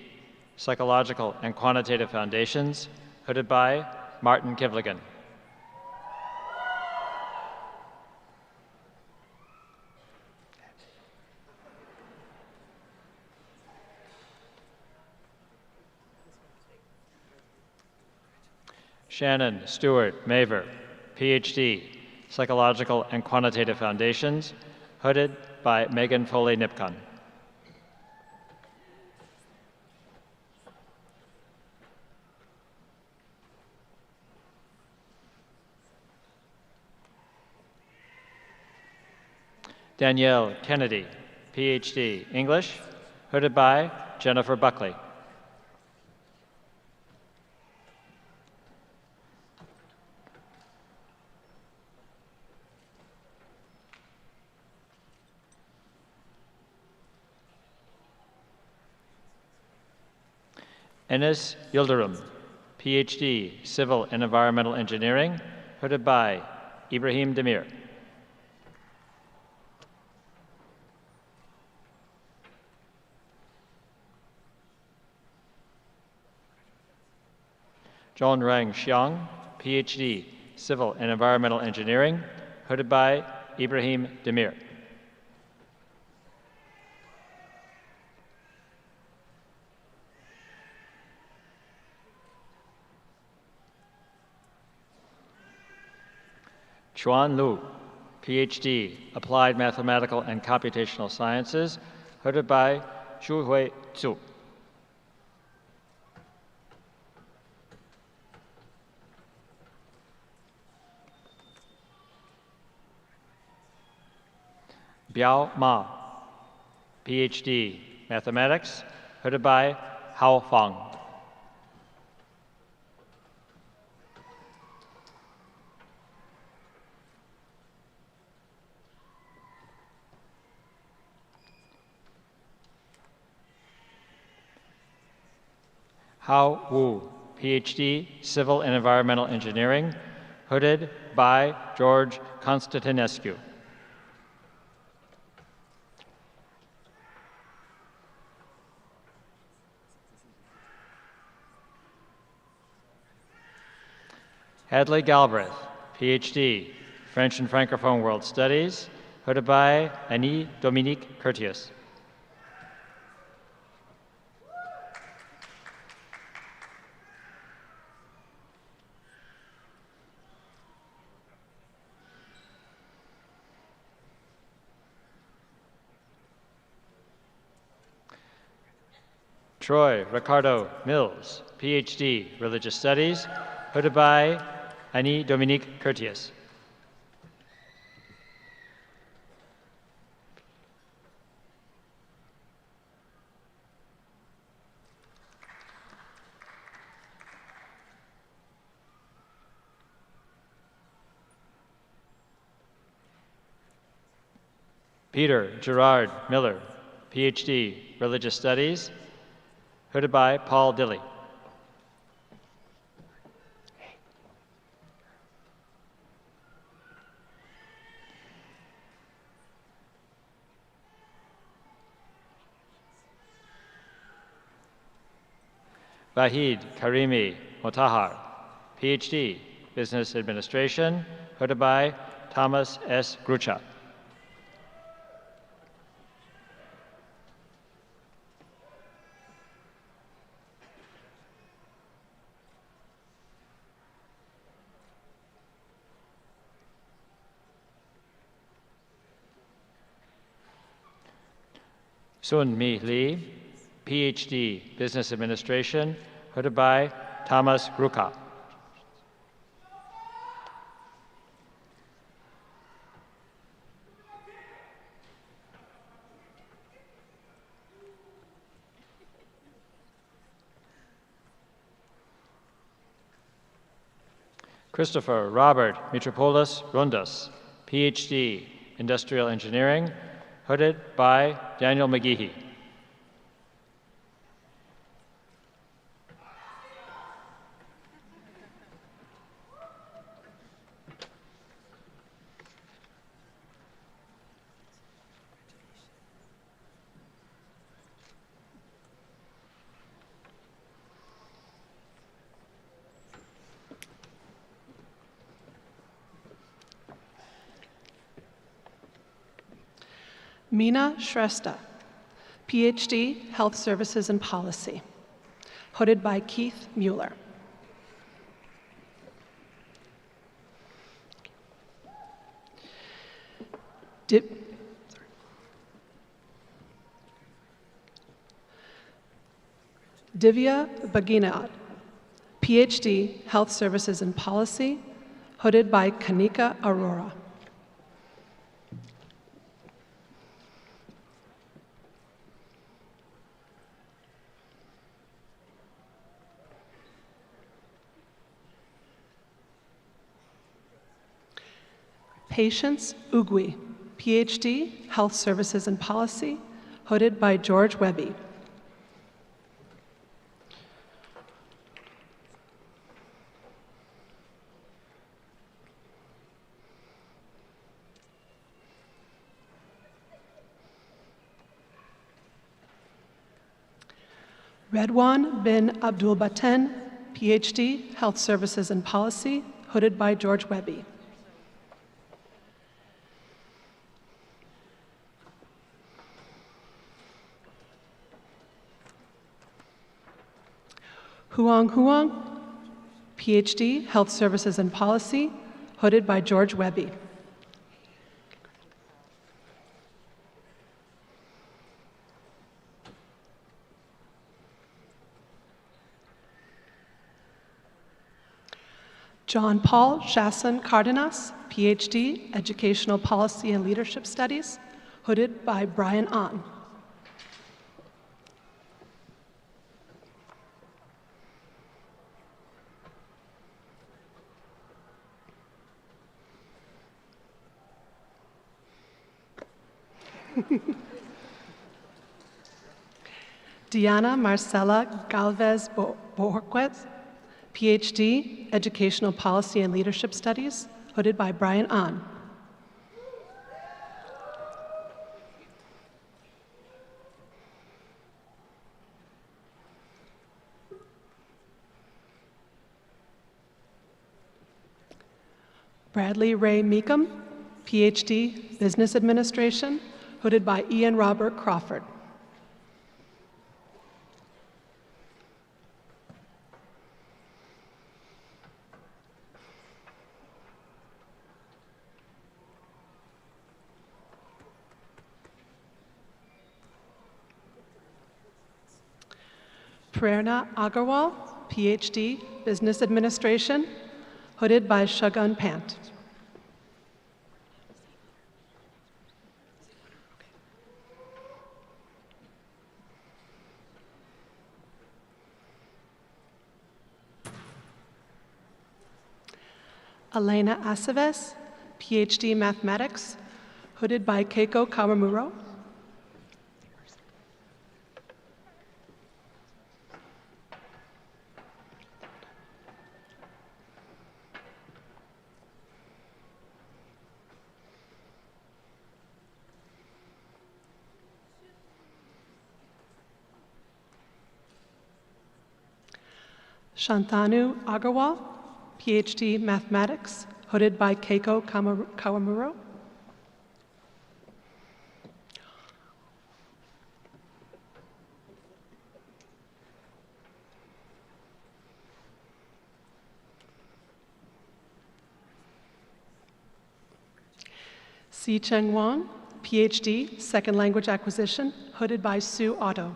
Psychological and Quantitative Foundations, hooded by Martin Kivligan. Shannon Stewart Maver, PhD, Psychological and Quantitative Foundations, hooded by Megan Foley-Nipcon. Danielle Kennedy, PhD, English, hooded by Jennifer Buckley. Enes Yildirim, PhD, Civil and Environmental Engineering, hooded by Ibrahim Demir. John Rang Xiang, PhD, Civil and Environmental Engineering, hooded by Ibrahim Demir. Chuan Lu, PhD, Applied Mathematical and Computational Sciences, hooded by Zhuhui Zhu. Biao Ma, PhD, Mathematics, hooded by Hao Fang. Hao Wu, PhD, Civil and Environmental Engineering, hooded by George Constantinescu. Hadley Galbraith, PhD, French and Francophone World Studies, hooded by Annie Dominique Curtius. Troy Ricardo Mills, PhD, Religious Studies, hooded by Annie Dominique Curtius. Peter Gerard Miller, PhD, Religious Studies, hooded by Paul Dilley. Vahid Karimi Motahar, PhD, Business Administration, hooded by Thomas S. Grucha. Sun Mi Lee, PhD, Business Administration, hooded by Thomas Gruka. Christopher Robert Mitropoulos Rundas, PhD, Industrial Engineering, hooded by Daniel McGeehee. Meena Shrestha, PhD, Health Services and Policy, hooded by Keith Mueller. Divya Bhaginad, PhD, Health Services and Policy, hooded by Kanika Arora. Patience Ugwi, PhD, Health Services and Policy, hooded by George Webby. Redwan bin Abdul Baten, PhD, Health Services and Policy, hooded by George Webby. Huang Huang, PhD, Health Services and Policy, hooded by George Webby. John Paul Chasson Cardenas, PhD, Educational Policy and Leadership Studies, hooded by Brian Ahn. Diana Marcela Galvez Borquez, PhD, Educational Policy and Leadership Studies, hooded by Brian Ahn. Bradley Ray Meekum, PhD, Business Administration, hooded by Ian Robert Crawford. Prerna Agarwal, PhD, Business Administration, hooded by Shagun Pant. Elena Aceves, PhD, Mathematics, hooded by Keiko Kawamuro. Shantanu Agarwal, PhD, Mathematics, hooded by Keiko Kawamuro. Si Cheng Wang, PhD, Second Language Acquisition, hooded by Sue Otto.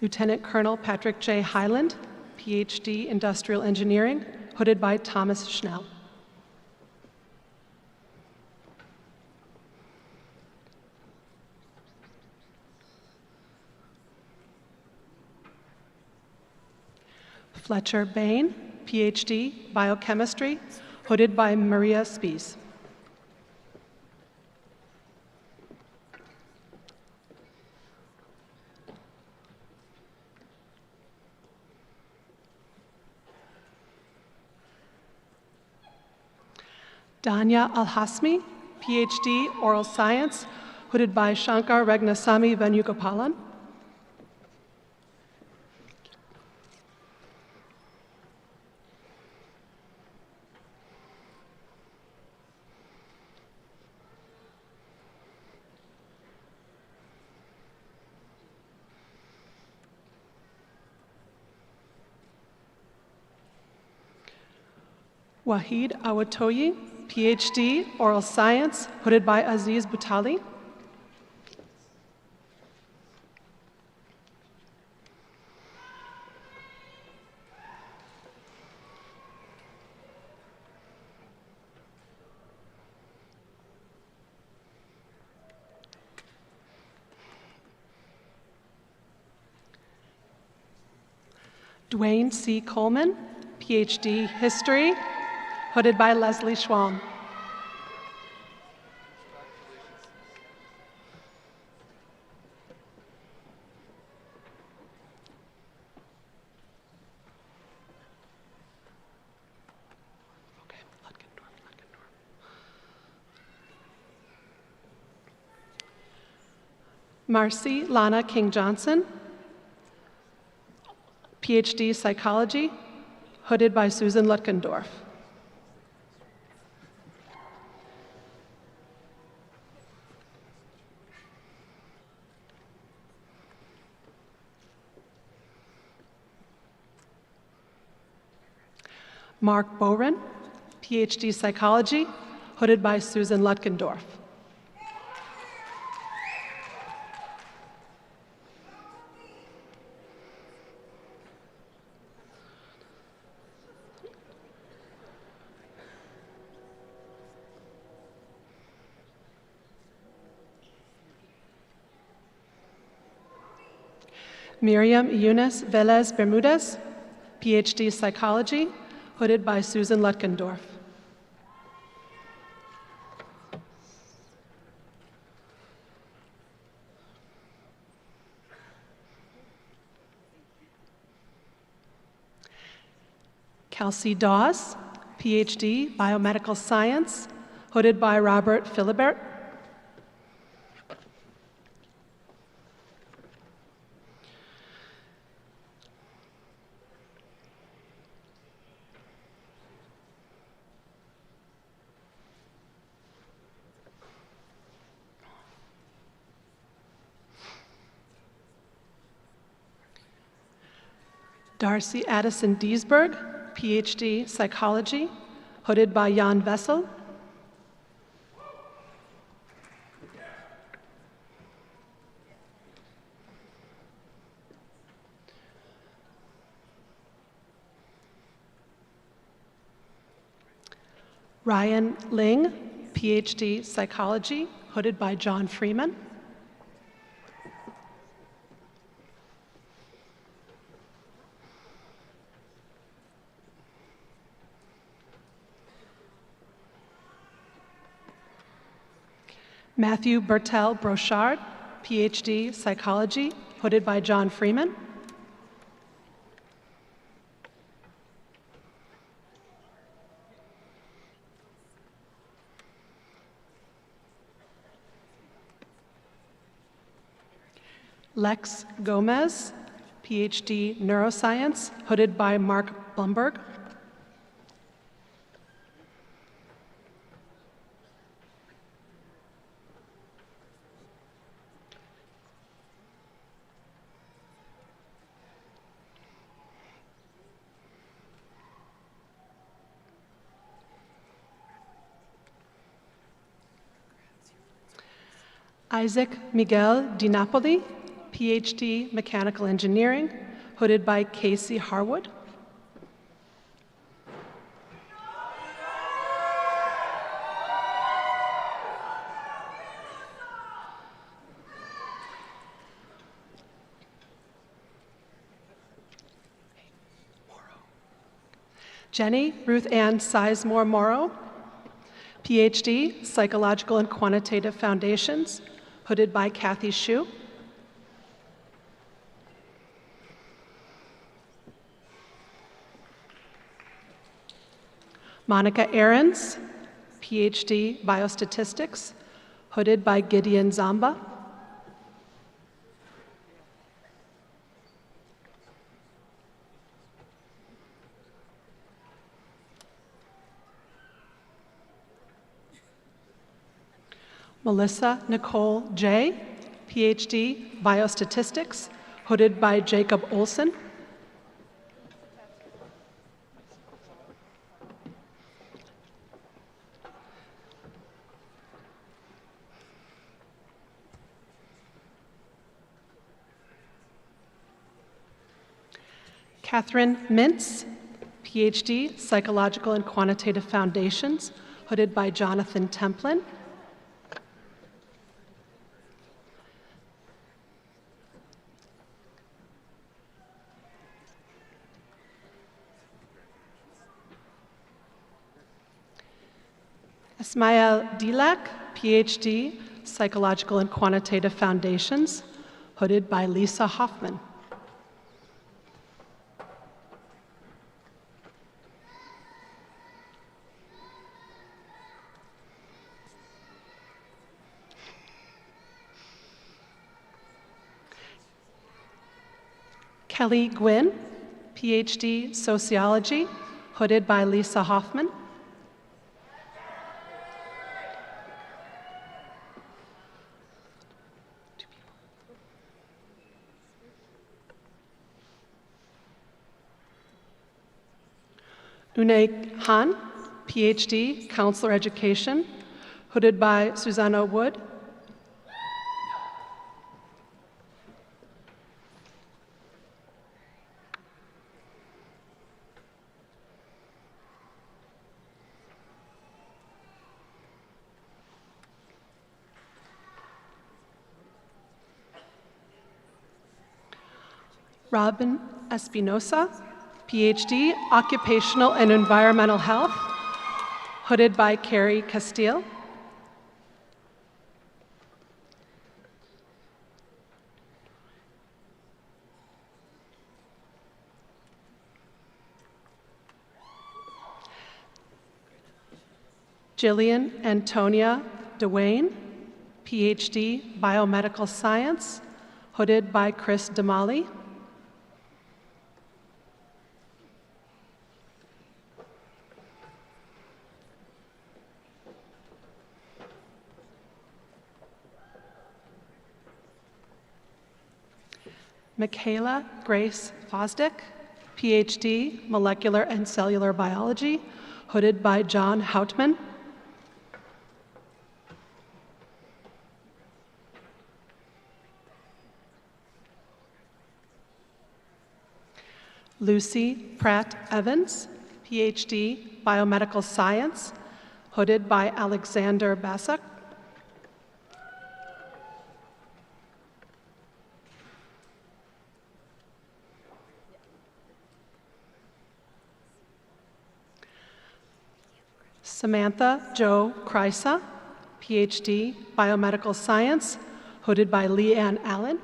Lieutenant Colonel Patrick J. Highland, PhD, Industrial Engineering, hooded by Thomas Schnell. Fletcher Bain, PhD, Biochemistry, hooded by Maria Spies. Danya Alhasmi, PhD, Oral Science, hooded by Shankar Regnasamy Venugopalan. Wahid Awatoyi, PhD, Oral Science, hooded by Aziz Boutali. Dwayne C. Coleman, PhD, History, hooded by Leslie Schwalm. Marcy Lana King-Johnson, PhD, Psychology, hooded by Susan Lutkendorf. Mark Boren, PhD, Psychology, hooded by Susan Lutkendorf. Miriam Eunice Velez Bermudez, PhD, Psychology, hooded by Susan Lutkendorf. Kelsey Dawes, PhD, Biomedical Science, hooded by Robert Philibert. Darcy Addison Diesberg, PhD, Psychology, hooded by Jan Vessel. Ryan Ling, PhD, Psychology, hooded by John Freeman. Matthew Bertel Brochard, PhD, Psychology, hooded by John Freeman. Lex Gomez, PhD, Neuroscience, hooded by Mark Blumberg. Isaac Miguel Di Napoli, PhD, Mechanical Engineering, hooded by Casey Harwood. Jenny Ruth Ann Sizemore Morrow, PhD, Psychological and Quantitative Foundations, hooded by Kathy Hsu. Monica Ahrens, PhD, Biostatistics, hooded by Gideon Zamba. Melissa Nicole J., PhD, Biostatistics, hooded by Jacob Olson. Catherine Mintz, PhD, Psychological and Quantitative Foundations, hooded by Jonathan Templin. Ismail Dilak, PhD, Psychological and Quantitative Foundations, hooded by Lisa Hoffman. Kelly Gwynn, PhD, Sociology, hooded by Lisa Hoffman. Une Han, PhD, Counselor Education, hooded by Susanna Wood. Robin Espinosa, PhD, Occupational and Environmental Health, hooded by Carrie Castile. Jillian Antonia DeWayne, PhD, Biomedical Science, hooded by Chris Damali. Michaela Grace Fosdick, PhD, Molecular and Cellular Biology, hooded by John Houtman. Lucy Pratt Evans, PhD, Biomedical Science, hooded by Alexander Basak. Samantha Jo Kreisa, PhD, Biomedical Science, hooded by Leanne Allen.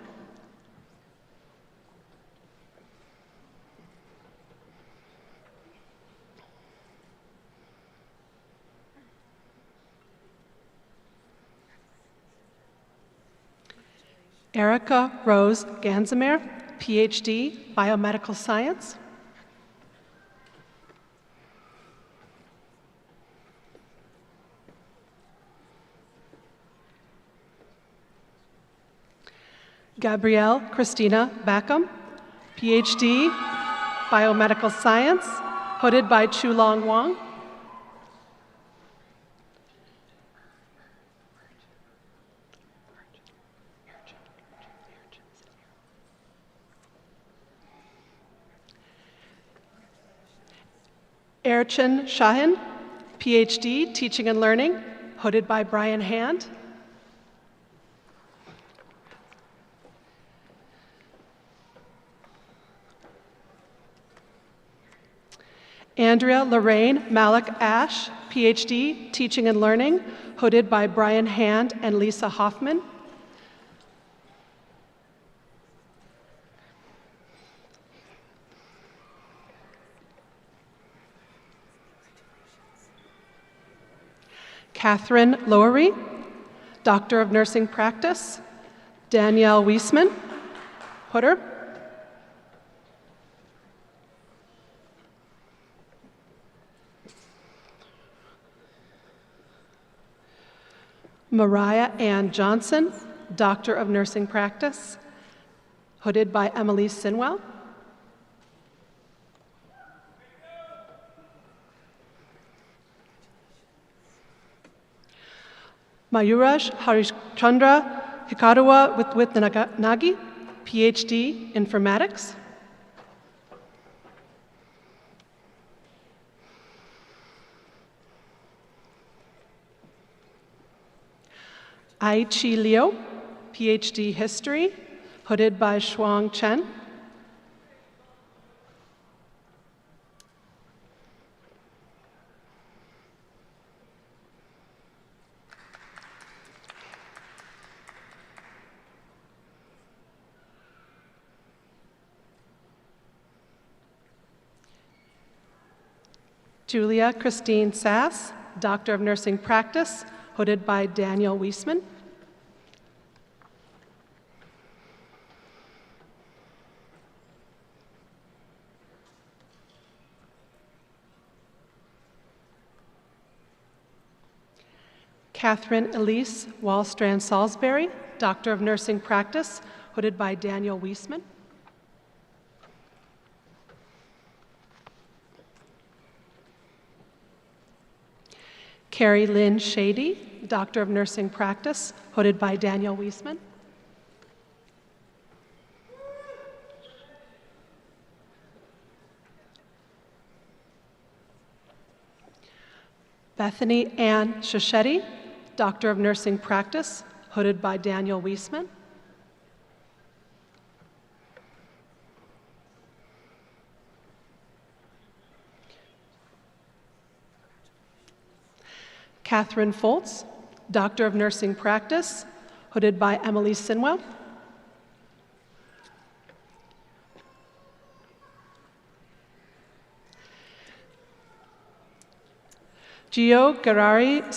Erica Rose Ganzimer, PhD, Biomedical Science. Gabrielle Christina Backham, PhD, Biomedical Science, hooded by Chulong Wang. Erchin Shahin, PhD, Teaching and Learning, hooded by Brian Hand. Andrea Lorraine Malik Ash, PhD, Teaching and Learning, hooded by Brian Hand and Lisa Hoffman. Catherine Lowery, Doctor of Nursing Practice. Danielle Wiesman, hooder. Mariah Ann Johnson, Doctor of Nursing Practice, hooded by Emily Sinwell. Mayuraj Harishchandra Hikaruwa with Nagi, PhD, Informatics. Ai Chi Liu, PhD History, hooded by Shuang Chen. Julia Christine Sass, Doctor of Nursing Practice, hooded by Daniel Wiesman. Catherine Elise Wallstrand Salisbury, Doctor of Nursing Practice, hooded by Daniel Wiesman. Carrie Lynn Shady, Doctor of Nursing Practice, hooded by Daniel Wiesman. Bethany Ann Shoschetti, Doctor of Nursing Practice, hooded by Daniel Wiesman. Catherine Foltz, Doctor of Nursing Practice, hooded by Emily Sinwell. Gio Guerrero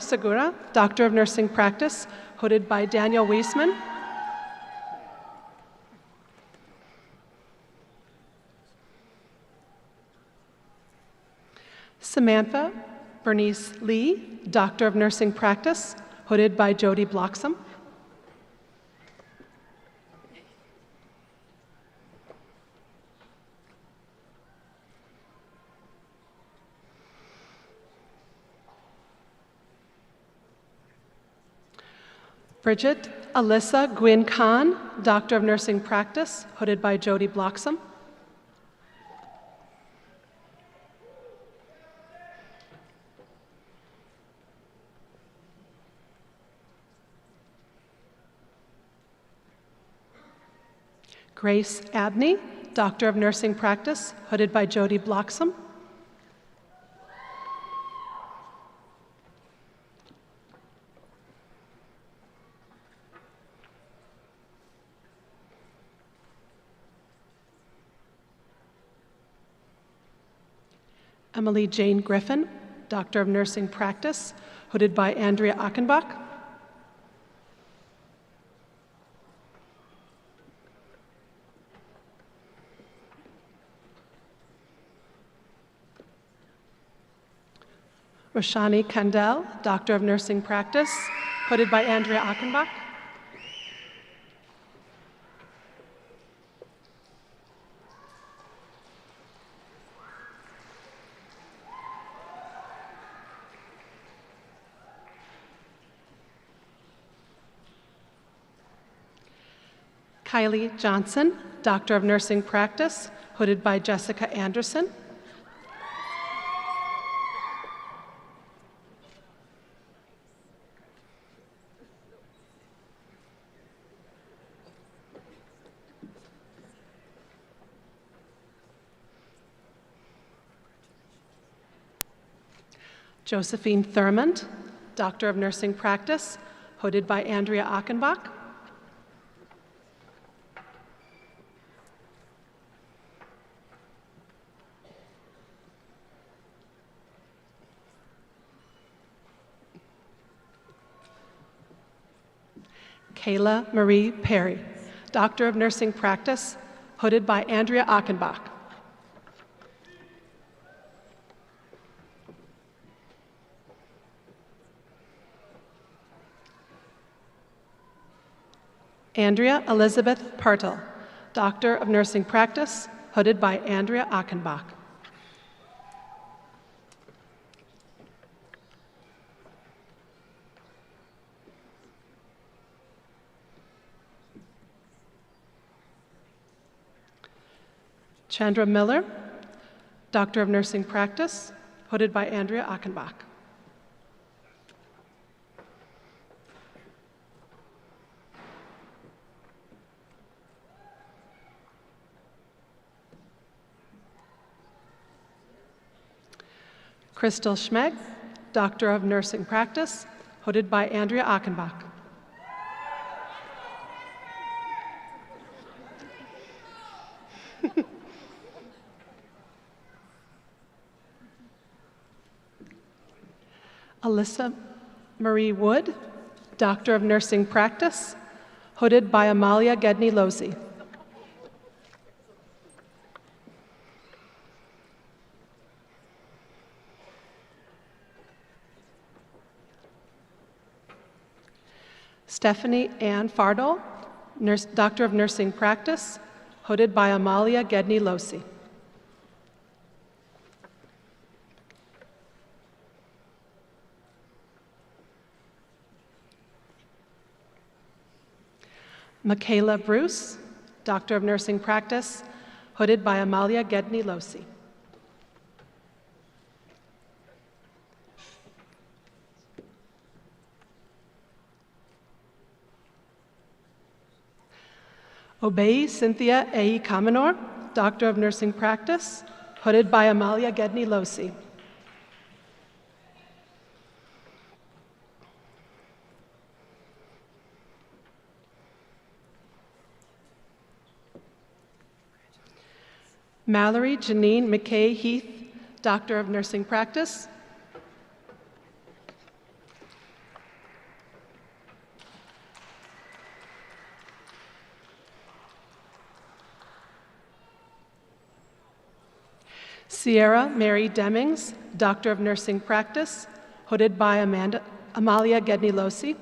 Segura, Doctor of Nursing Practice, hooded by Daniel Wiesman. Samantha Bernice Lee, Doctor of Nursing Practice, hooded by Jody Bloxam. Bridget Alyssa Gwynn Kahn, Doctor of Nursing Practice, hooded by Jody Bloxam. Grace Abney, Doctor of Nursing Practice, hooded by Jody Bloxam. Emily Jane Griffin, Doctor of Nursing Practice, hooded by Andrea Achenbach. Roshani Kandel, Doctor of Nursing Practice, hooded by Andrea Achenbach. Kylie Johnson, Doctor of Nursing Practice, hooded by Jessica Anderson. Josephine Thurmond, Doctor of Nursing Practice, hooded by Andrea Achenbach. Kayla Marie Perry, Doctor of Nursing Practice, hooded by Andrea Achenbach. Andrea Elizabeth Partle, Doctor of Nursing Practice, hooded by Andrea Achenbach. Chandra Miller, Doctor of Nursing Practice, hooded by Andrea Achenbach. Crystal Schmeg, Doctor of Nursing Practice, hooded by Andrea Achenbach. Alyssa Marie Wood, Doctor of Nursing Practice, hooded by Amalia Gedney-Losey. Stephanie Ann Fardol, Doctor of Nursing Practice, hooded by Amalia Gedney-Losey. Michaela Bruce, Doctor of Nursing Practice, hooded by Amalia Gedney-Losey. Obey Cynthia A. Kamenor, Doctor of Nursing Practice, hooded by Amalia Gedney-Losey. Mallory Janine McKay Heath, Doctor of Nursing Practice. Sierra Mary Demings, Doctor of Nursing Practice, hooded by Amalia Gedney-Losey.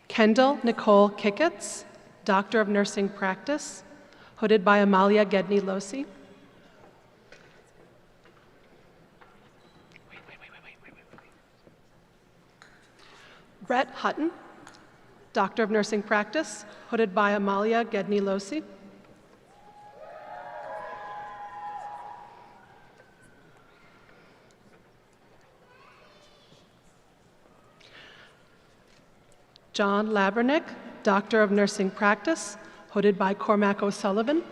Kendall Nicole Kicketts, Doctor of Nursing Practice, hooded by Amalia Gedney-Losey. Brett Hutton, Doctor of Nursing Practice, hooded by Amalia Gedney-Losey. John Labernick, Doctor of Nursing Practice, hooded by Cormac O'Sullivan.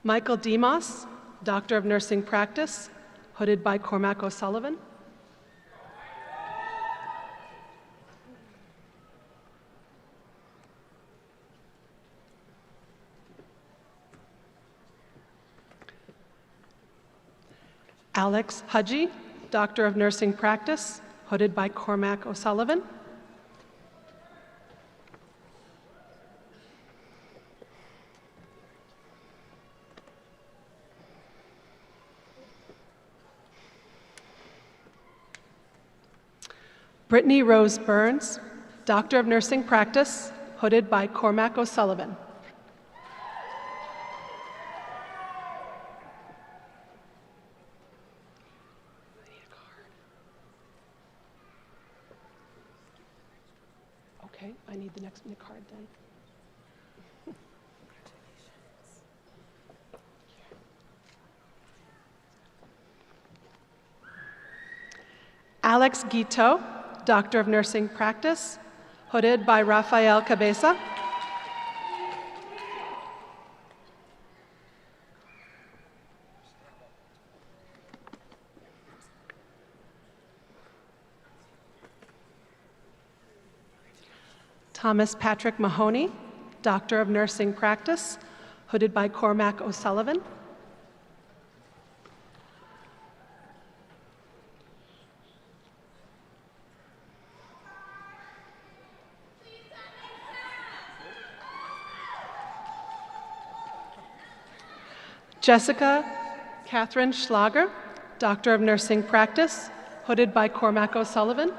Michael Demos, Doctor of Nursing Practice, hooded by Cormac O'Sullivan. Alex Hudgy, Doctor of Nursing Practice, hooded by Cormac O'Sullivan. Brittany Rose Burns, Doctor of Nursing Practice, hooded by Cormac O'Sullivan. Okay, I need the next minute card then. Alex Guiteau, Doctor of Nursing Practice, hooded by Rafael Cabeza. Thomas Patrick Mahoney, Doctor of Nursing Practice, hooded by Cormac O'Sullivan. Jessica Catherine Schlager, Doctor of Nursing Practice, hooded by Cormac O'Sullivan.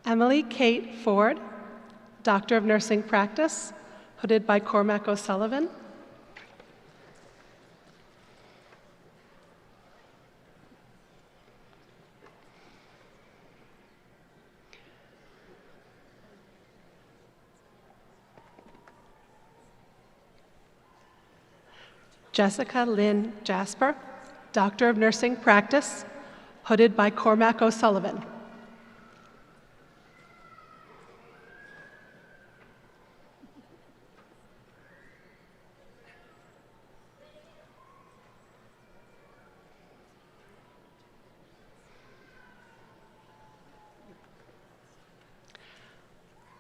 Emily Kate Ford, Doctor of Nursing Practice, hooded by Cormac O'Sullivan. Jessica Lynn Jasper, Doctor of Nursing Practice, hooded by Cormac O'Sullivan.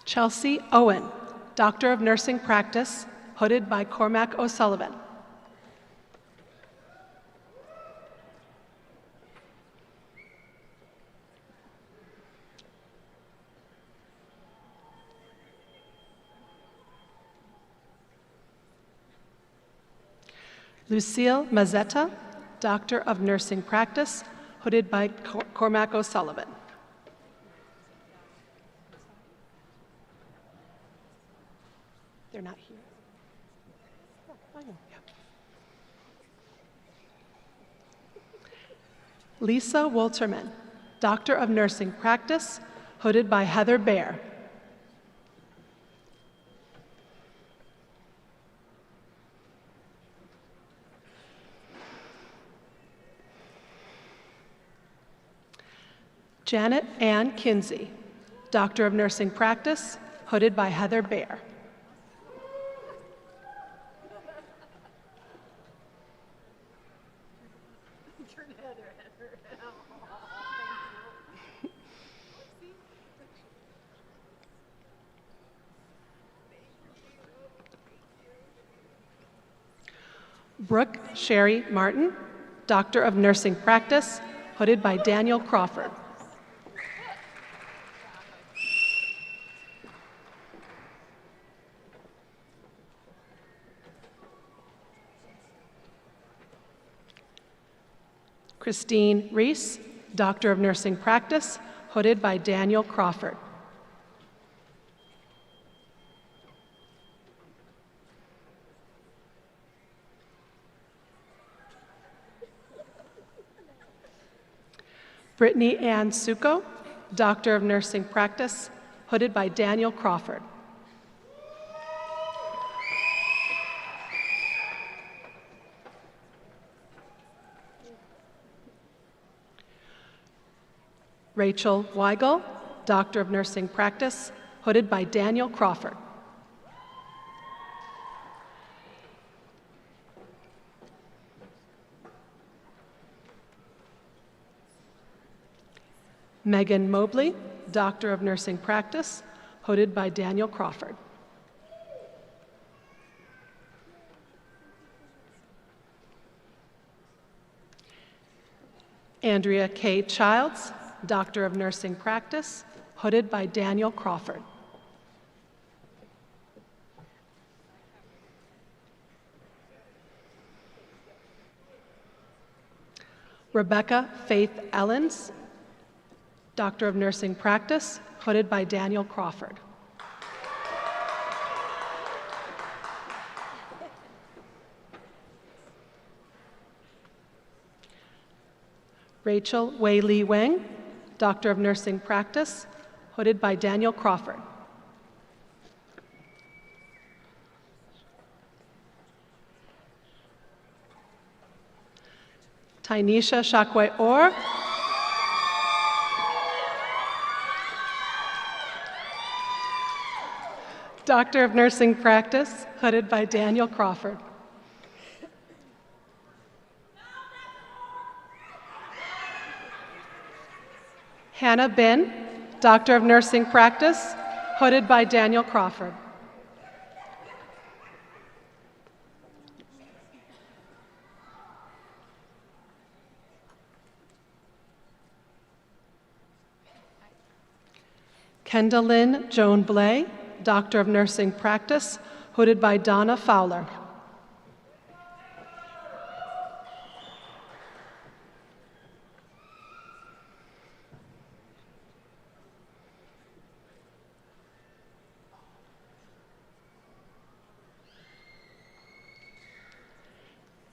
Chelsea Owen, Doctor of Nursing Practice, hooded by Cormac O'Sullivan. Lucille Mazzetta, Doctor of Nursing Practice, hooded by Cormac O'Sullivan. They're not here. I know, yeah. Lisa Wolterman, Doctor of Nursing Practice, hooded by Heather Baer. Janet Ann Kinsey, Doctor of Nursing Practice, hooded by Heather Baer. Brooke Sherry Martin, Doctor of Nursing Practice, hooded by Daniel Crawford. Christine Reese, Doctor of Nursing Practice, hooded by Daniel Crawford. Brittany Ann Succo, Doctor of Nursing Practice, hooded by Daniel Crawford. Rachel Weigel, Doctor of Nursing Practice, hooded by Daniel Crawford. Megan Mobley, Doctor of Nursing Practice, hooded by Daniel Crawford. Andrea K. Childs, Doctor of Nursing Practice, hooded by Daniel Crawford. Rebecca Faith Ellens, Doctor of Nursing Practice, hooded by Daniel Crawford. Rachel Wei Li Weng, Doctor of Nursing Practice, hooded by Daniel Crawford. Tynesha Shakwe Orr, Doctor of Nursing Practice, hooded by Daniel Crawford. Hannah Bin, Doctor of Nursing Practice, hooded by Daniel Crawford. Kendallyn Joan Blay, Doctor of Nursing Practice, hooded by Donna Fowler.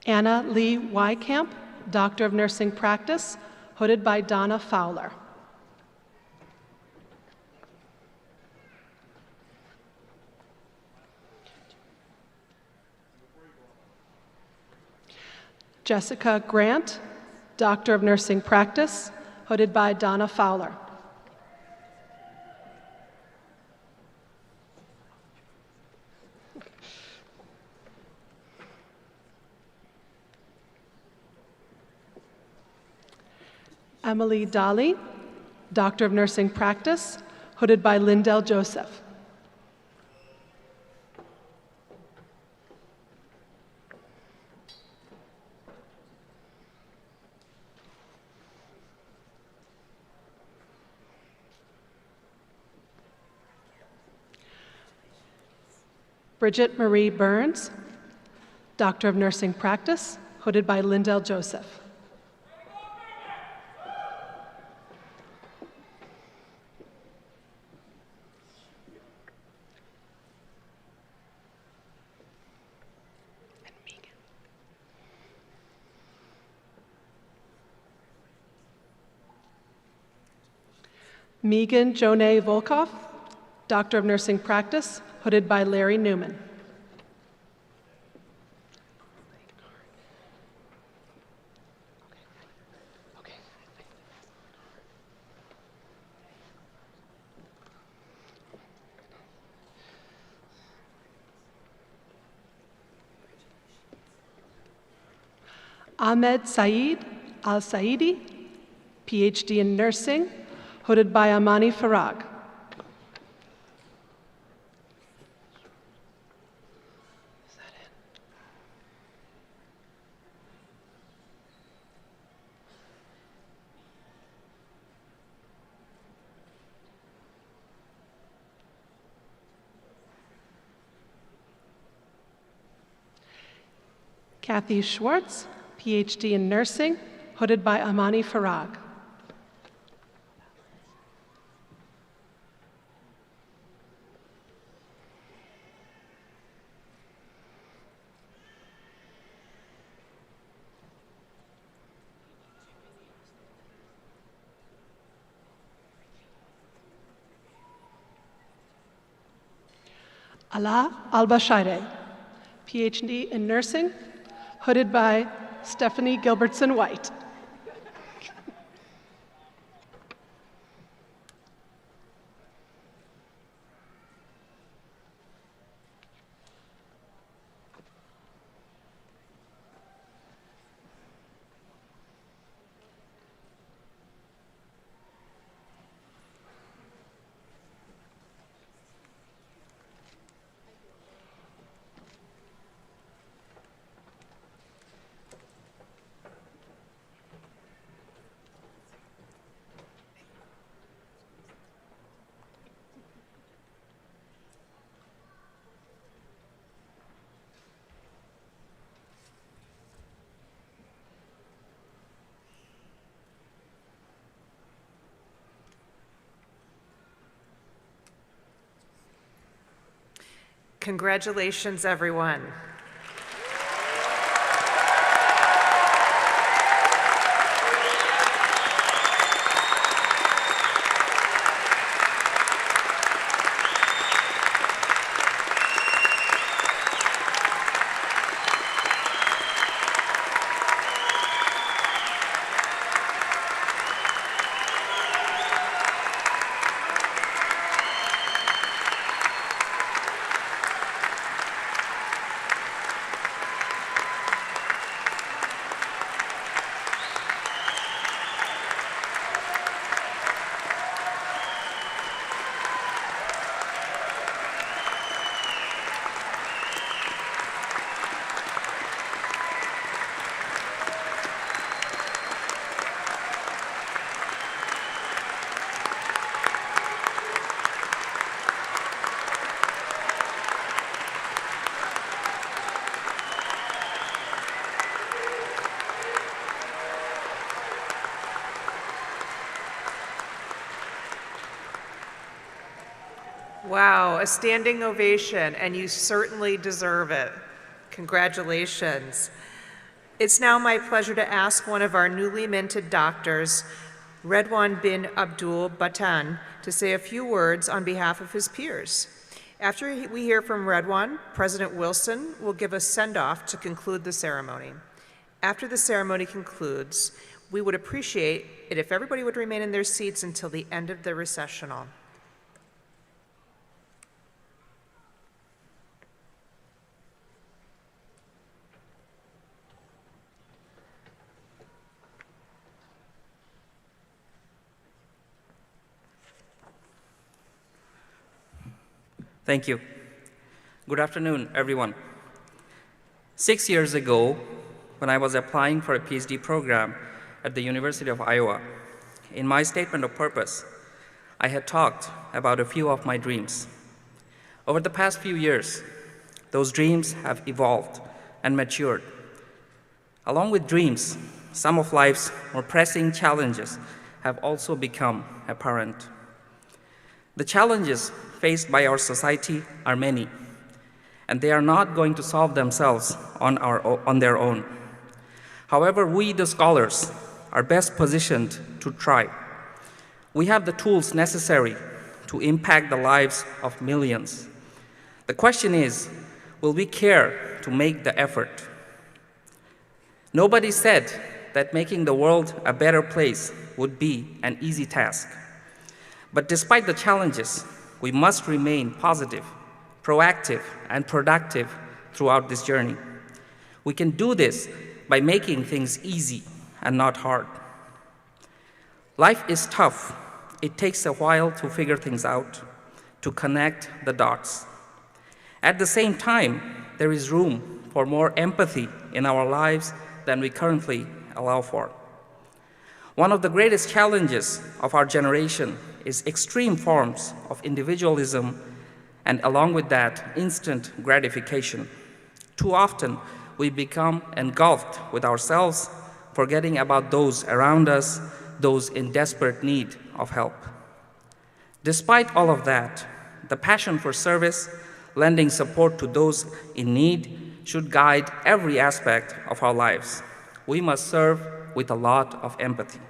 Anna Lee Wykamp, Doctor of Nursing Practice, hooded by Donna Fowler. Jessica Grant, Doctor of Nursing Practice, hooded by Donna Fowler. Emily Dolly, Doctor of Nursing Practice, hooded by Lindell Joseph. Bridget Marie Burns, Doctor of Nursing Practice, hooded by Lindell Joseph. Megan Jonay Volkov, Doctor of Nursing Practice, hooded by Larry Newman. Ahmed Saeed Al-Saidi, PhD in Nursing, hooded by Amani Farag. Kathy Schwartz, PhD in Nursing, hooded by Amani Farag. Ala Al-Bashaire, PhD in Nursing, hooded by Stephanie Gilbertson White. Congratulations, everyone. Wow, a standing ovation, and you certainly deserve it. Congratulations. It's now my pleasure to ask one of our newly minted doctors, Redwan bin Abdul Batan, to say a few words on behalf of his peers. After we hear from Redwan, President Wilson will give a send-off to conclude the ceremony. After the ceremony concludes, we would appreciate it if everybody would remain in their seats until the end of the recessional. Thank you. Good afternoon, everyone. 6 years ago, when I was applying for a PhD program at the University of Iowa, in my statement of purpose, I had talked about a few of my dreams. Over the past few years, those dreams have evolved and matured. Along with dreams, some of life's more pressing challenges have also become apparent. The challenges faced by our society are many, and they are not going to solve themselves on their own. However, we, the scholars, are best positioned to try. We have the tools necessary to impact the lives of millions. The question is, will we care to make the effort? Nobody said that making the world a better place would be an easy task. But despite the challenges, we must remain positive, proactive, and productive throughout this journey. We can do this by making things easy and not hard. Life is tough. It takes a while to figure things out, to connect the dots. At the same time, there is room for more empathy in our lives than we currently allow for. One of the greatest challenges of our generation is extreme forms of individualism and, along with that, instant gratification. Too often, we become engulfed with ourselves, forgetting about those around us, those in desperate need of help. Despite all of that, the passion for service, lending support to those in need, should guide every aspect of our lives. We must serve with a lot of empathy.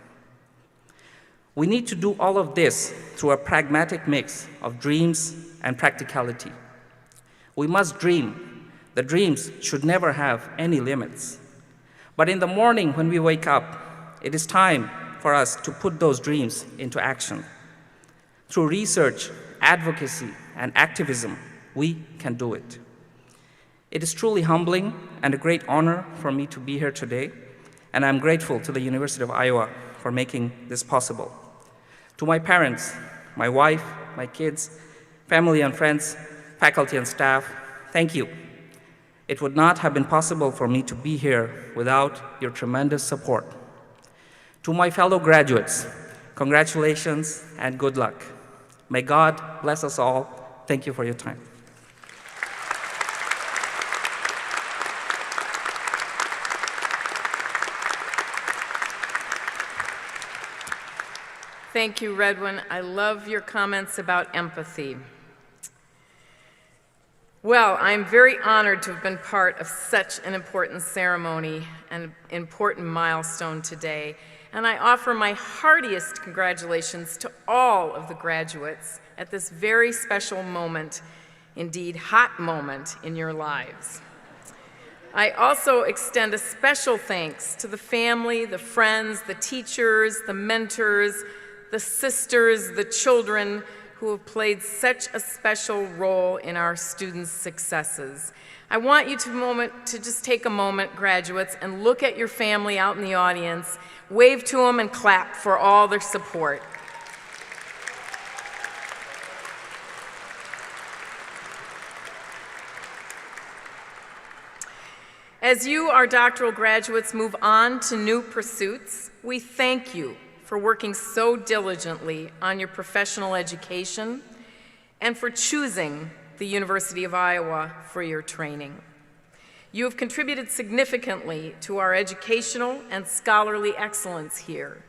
We need to do all of this through a pragmatic mix of dreams and practicality. We must dream. The dreams should never have any limits. But in the morning when we wake up, it is time for us to put those dreams into action. Through research, advocacy, and activism, we can do it. It is truly humbling and a great honor for me to be here today, and I'm grateful to the University of Iowa for making this possible. To my parents, my wife, my kids, family and friends, faculty and staff, thank you. It would not have been possible for me to be here without your tremendous support. To my fellow graduates, congratulations and good luck. May God bless us all. Thank you for your time. Thank you, Redwan. I love your comments about empathy. Well, I'm very honored to have been part of such an important ceremony and important milestone today, and I offer my heartiest congratulations to all of the graduates at this very special moment, indeed hot moment in your lives. I also extend a special thanks to the family, the friends, the teachers, the mentors, the sisters, the children who have played such a special role in our students' successes. I want you to just take a moment, graduates, and look at your family out in the audience, wave to them and clap for all their support. As you, our doctoral graduates, move on to new pursuits, we thank you for working so diligently on your professional education and for choosing the University of Iowa for your training. You have contributed significantly to our educational and scholarly excellence here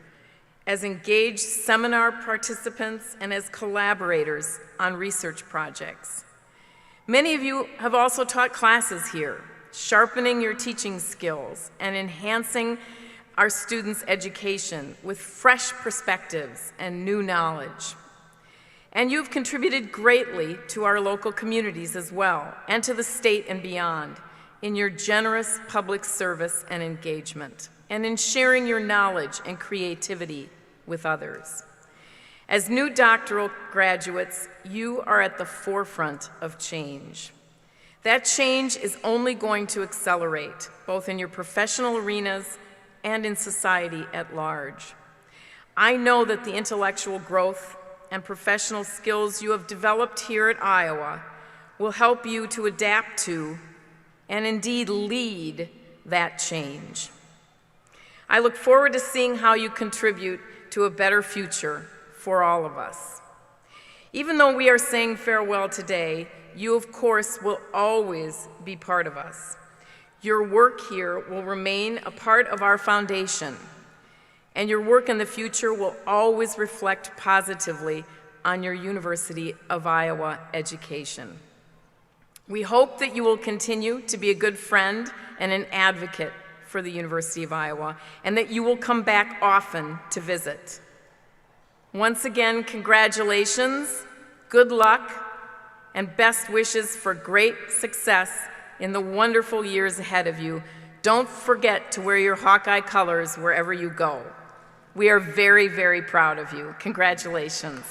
as engaged seminar participants and as collaborators on research projects. Many of you have also taught classes here, sharpening your teaching skills and enhancing our students' education with fresh perspectives and new knowledge. And you've contributed greatly to our local communities as well, and to the state and beyond, in your generous public service and engagement, and in sharing your knowledge and creativity with others. As new doctoral graduates, you are at the forefront of change. That change is only going to accelerate, both in your professional arenas and in society at large. I know that the intellectual growth and professional skills you have developed here at Iowa will help you to adapt to and indeed lead that change. I look forward to seeing how you contribute to a better future for all of us. Even though we are saying farewell today, you, of course, will always be part of us. Your work here will remain a part of our foundation, and your work in the future will always reflect positively on your University of Iowa education. We hope that you will continue to be a good friend and an advocate for the University of Iowa, and that you will come back often to visit. Once again, congratulations, good luck, and best wishes for great success in the wonderful years ahead of you. Don't forget to wear your Hawkeye colors wherever you go. We are very, very proud of you. Congratulations.